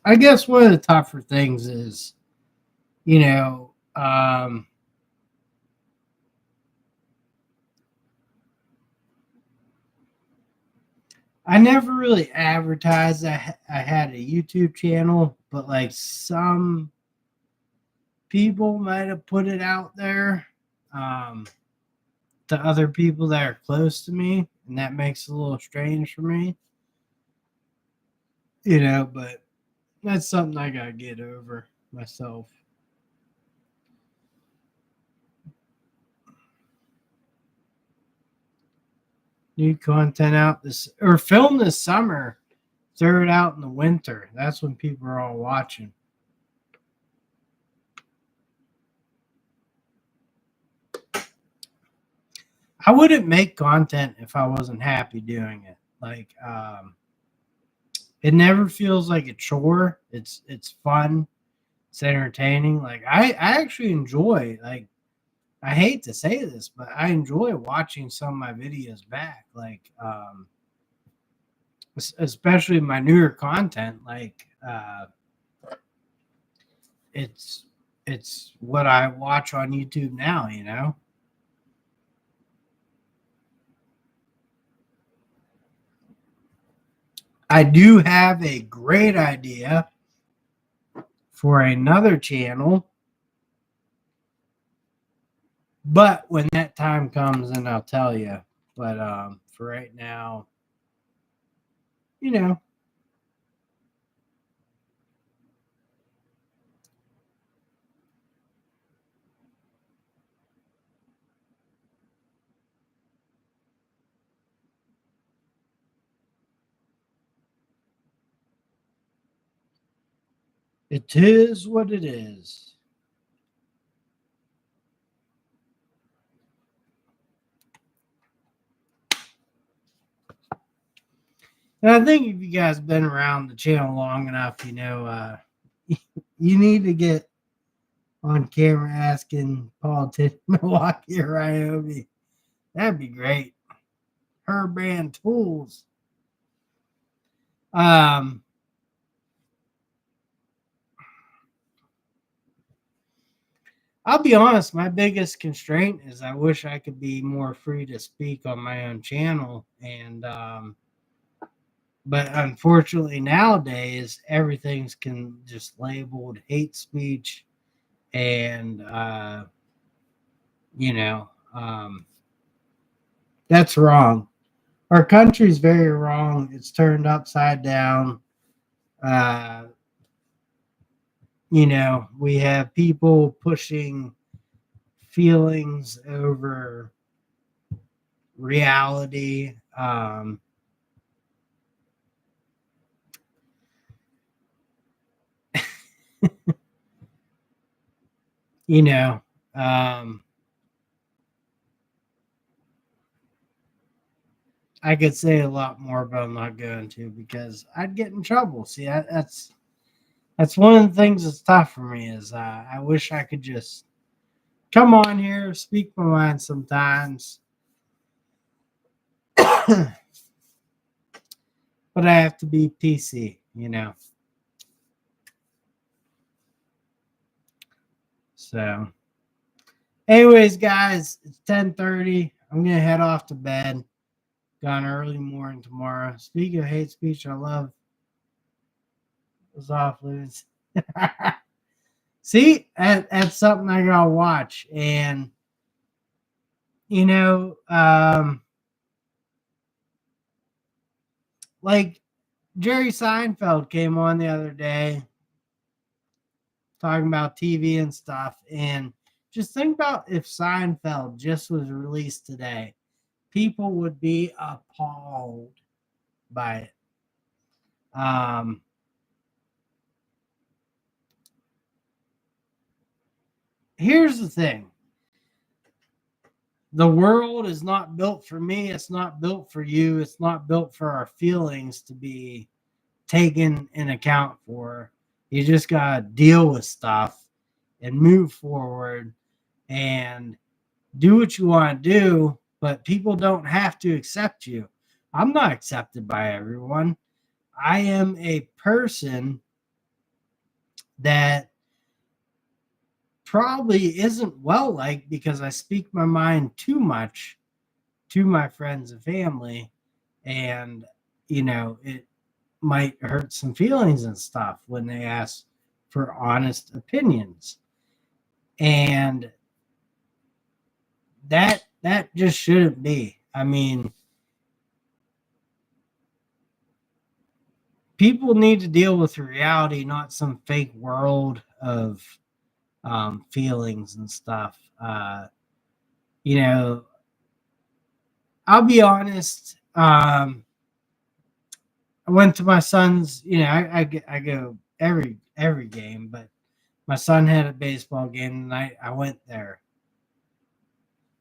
I guess one of the tougher things is, you know, um, I never really advertised I had a YouTube channel, but like some people might have put it out there um, to other people that are close to me, and that makes it a little strange for me, but that's something I gotta get over myself. New content out this or film this summer, throw it out in the winter. That's when people are all watching. I wouldn't make content if I wasn't happy doing it. Like, it never feels like a chore. It's fun. It's entertaining. Like I actually enjoy. Like I hate to say this, but I enjoy watching some of my videos back. Like, especially my newer content. Like, it's it's what I watch on YouTube now. I do have a great idea for another channel, but when that time comes, then I'll tell you. But for right now, you know, it is what it is. And I think if you guys have been around the channel long enough, you need to get on camera asking politician Milwaukee or Ryobi. That'd be great. Her brand tools. Um, I'll be honest, my biggest constraint is I wish I could be more free to speak on my own channel. And But unfortunately, nowadays, everything's can just labeled hate speech, and you know, that's wrong. Our country's very wrong. It's turned upside down. Uh, we have people pushing feelings over reality. You know, um, I could say a lot more, but I'm not going to because I'd get in trouble. See, that's one of the things that's tough for me is I wish I could just come on here, speak my mind sometimes, but I have to be PC. So, anyways, guys, it's 10:30. I'm gonna head off to bed. Got an early morning tomorrow. Speaking of hate speech, I love those off loons. See, that's something I gotta watch, and you know, like Jerry Seinfeld came on the other day talking about TV and stuff, and just think about if Seinfeld just was released today, people would be appalled by it. Um, Here's the thing: the world is not built for me. It's not built for you. It's not built for our feelings to be taken in account for. You just got to deal with stuff and move forward and do what you want to do, but people don't have to accept you. I'm not accepted by everyone. I am a person that probably isn't well liked because I speak my mind too much to my friends and family, and it might hurt some feelings and stuff when they ask for honest opinions, and that just shouldn't be. I mean, people need to deal with reality, not some fake world of feelings and stuff. You know, I'll be honest. I went to my son's. I go every game, but my son had a baseball game and I went there.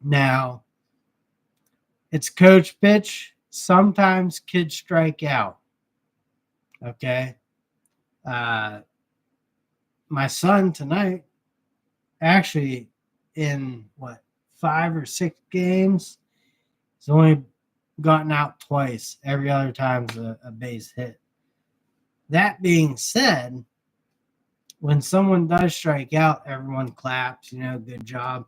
Now it's coach pitch. Sometimes kids strike out. Okay. Uh, my son tonight, actually, in what, 5 or 6 games, he's only gotten out twice. Every other time's a base hit. That being said, when someone does strike out, everyone claps, good job.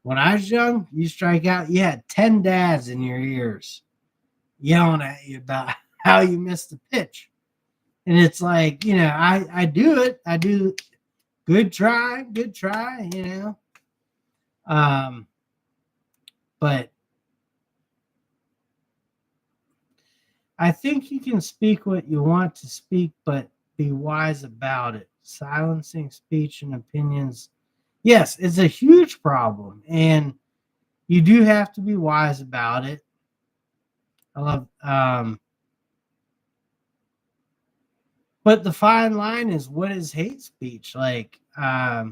When I was young, you strike out, you had 10 dads in your ears yelling at you about how you missed the pitch. And it's like, I do it. I do good try. Um, but I think you can speak what you want to speak, but be wise about it. Silencing speech and opinions, yes, it's a huge problem. And you do have to be wise about it. I love, but the fine line is, what is hate speech? Like, I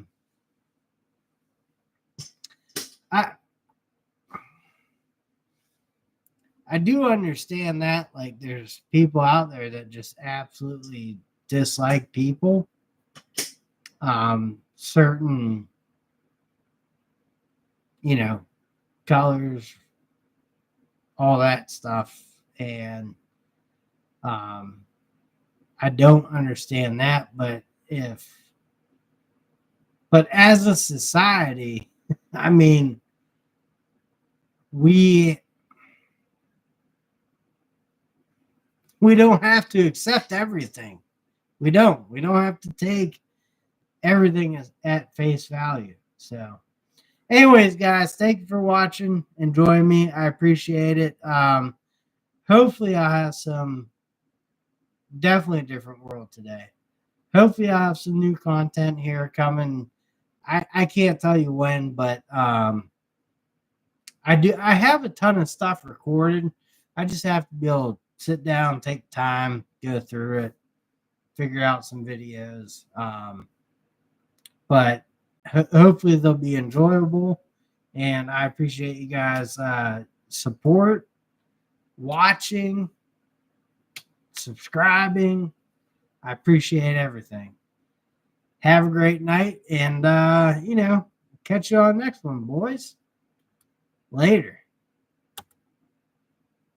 I do understand that. Like, there's people out there that just absolutely dislike people, certain, you know, colors, all that stuff, and um, I don't understand that. But as a society, I mean, we we don't have to accept everything. We don't. We don't have to take everything as at face value. So, anyways, guys, thank you for watching and joining me. I appreciate it. Hopefully, I have some definitely a different world today. Hopefully, I have some new content here coming. I can't tell you when, but I do. I have a ton of stuff recorded. I just have to be able to sit down, take time, go through it, figure out some videos. But hopefully they'll be enjoyable, and I appreciate you guys' support, watching, subscribing. I appreciate everything. Have a great night, and catch you on the next one, boys. Later.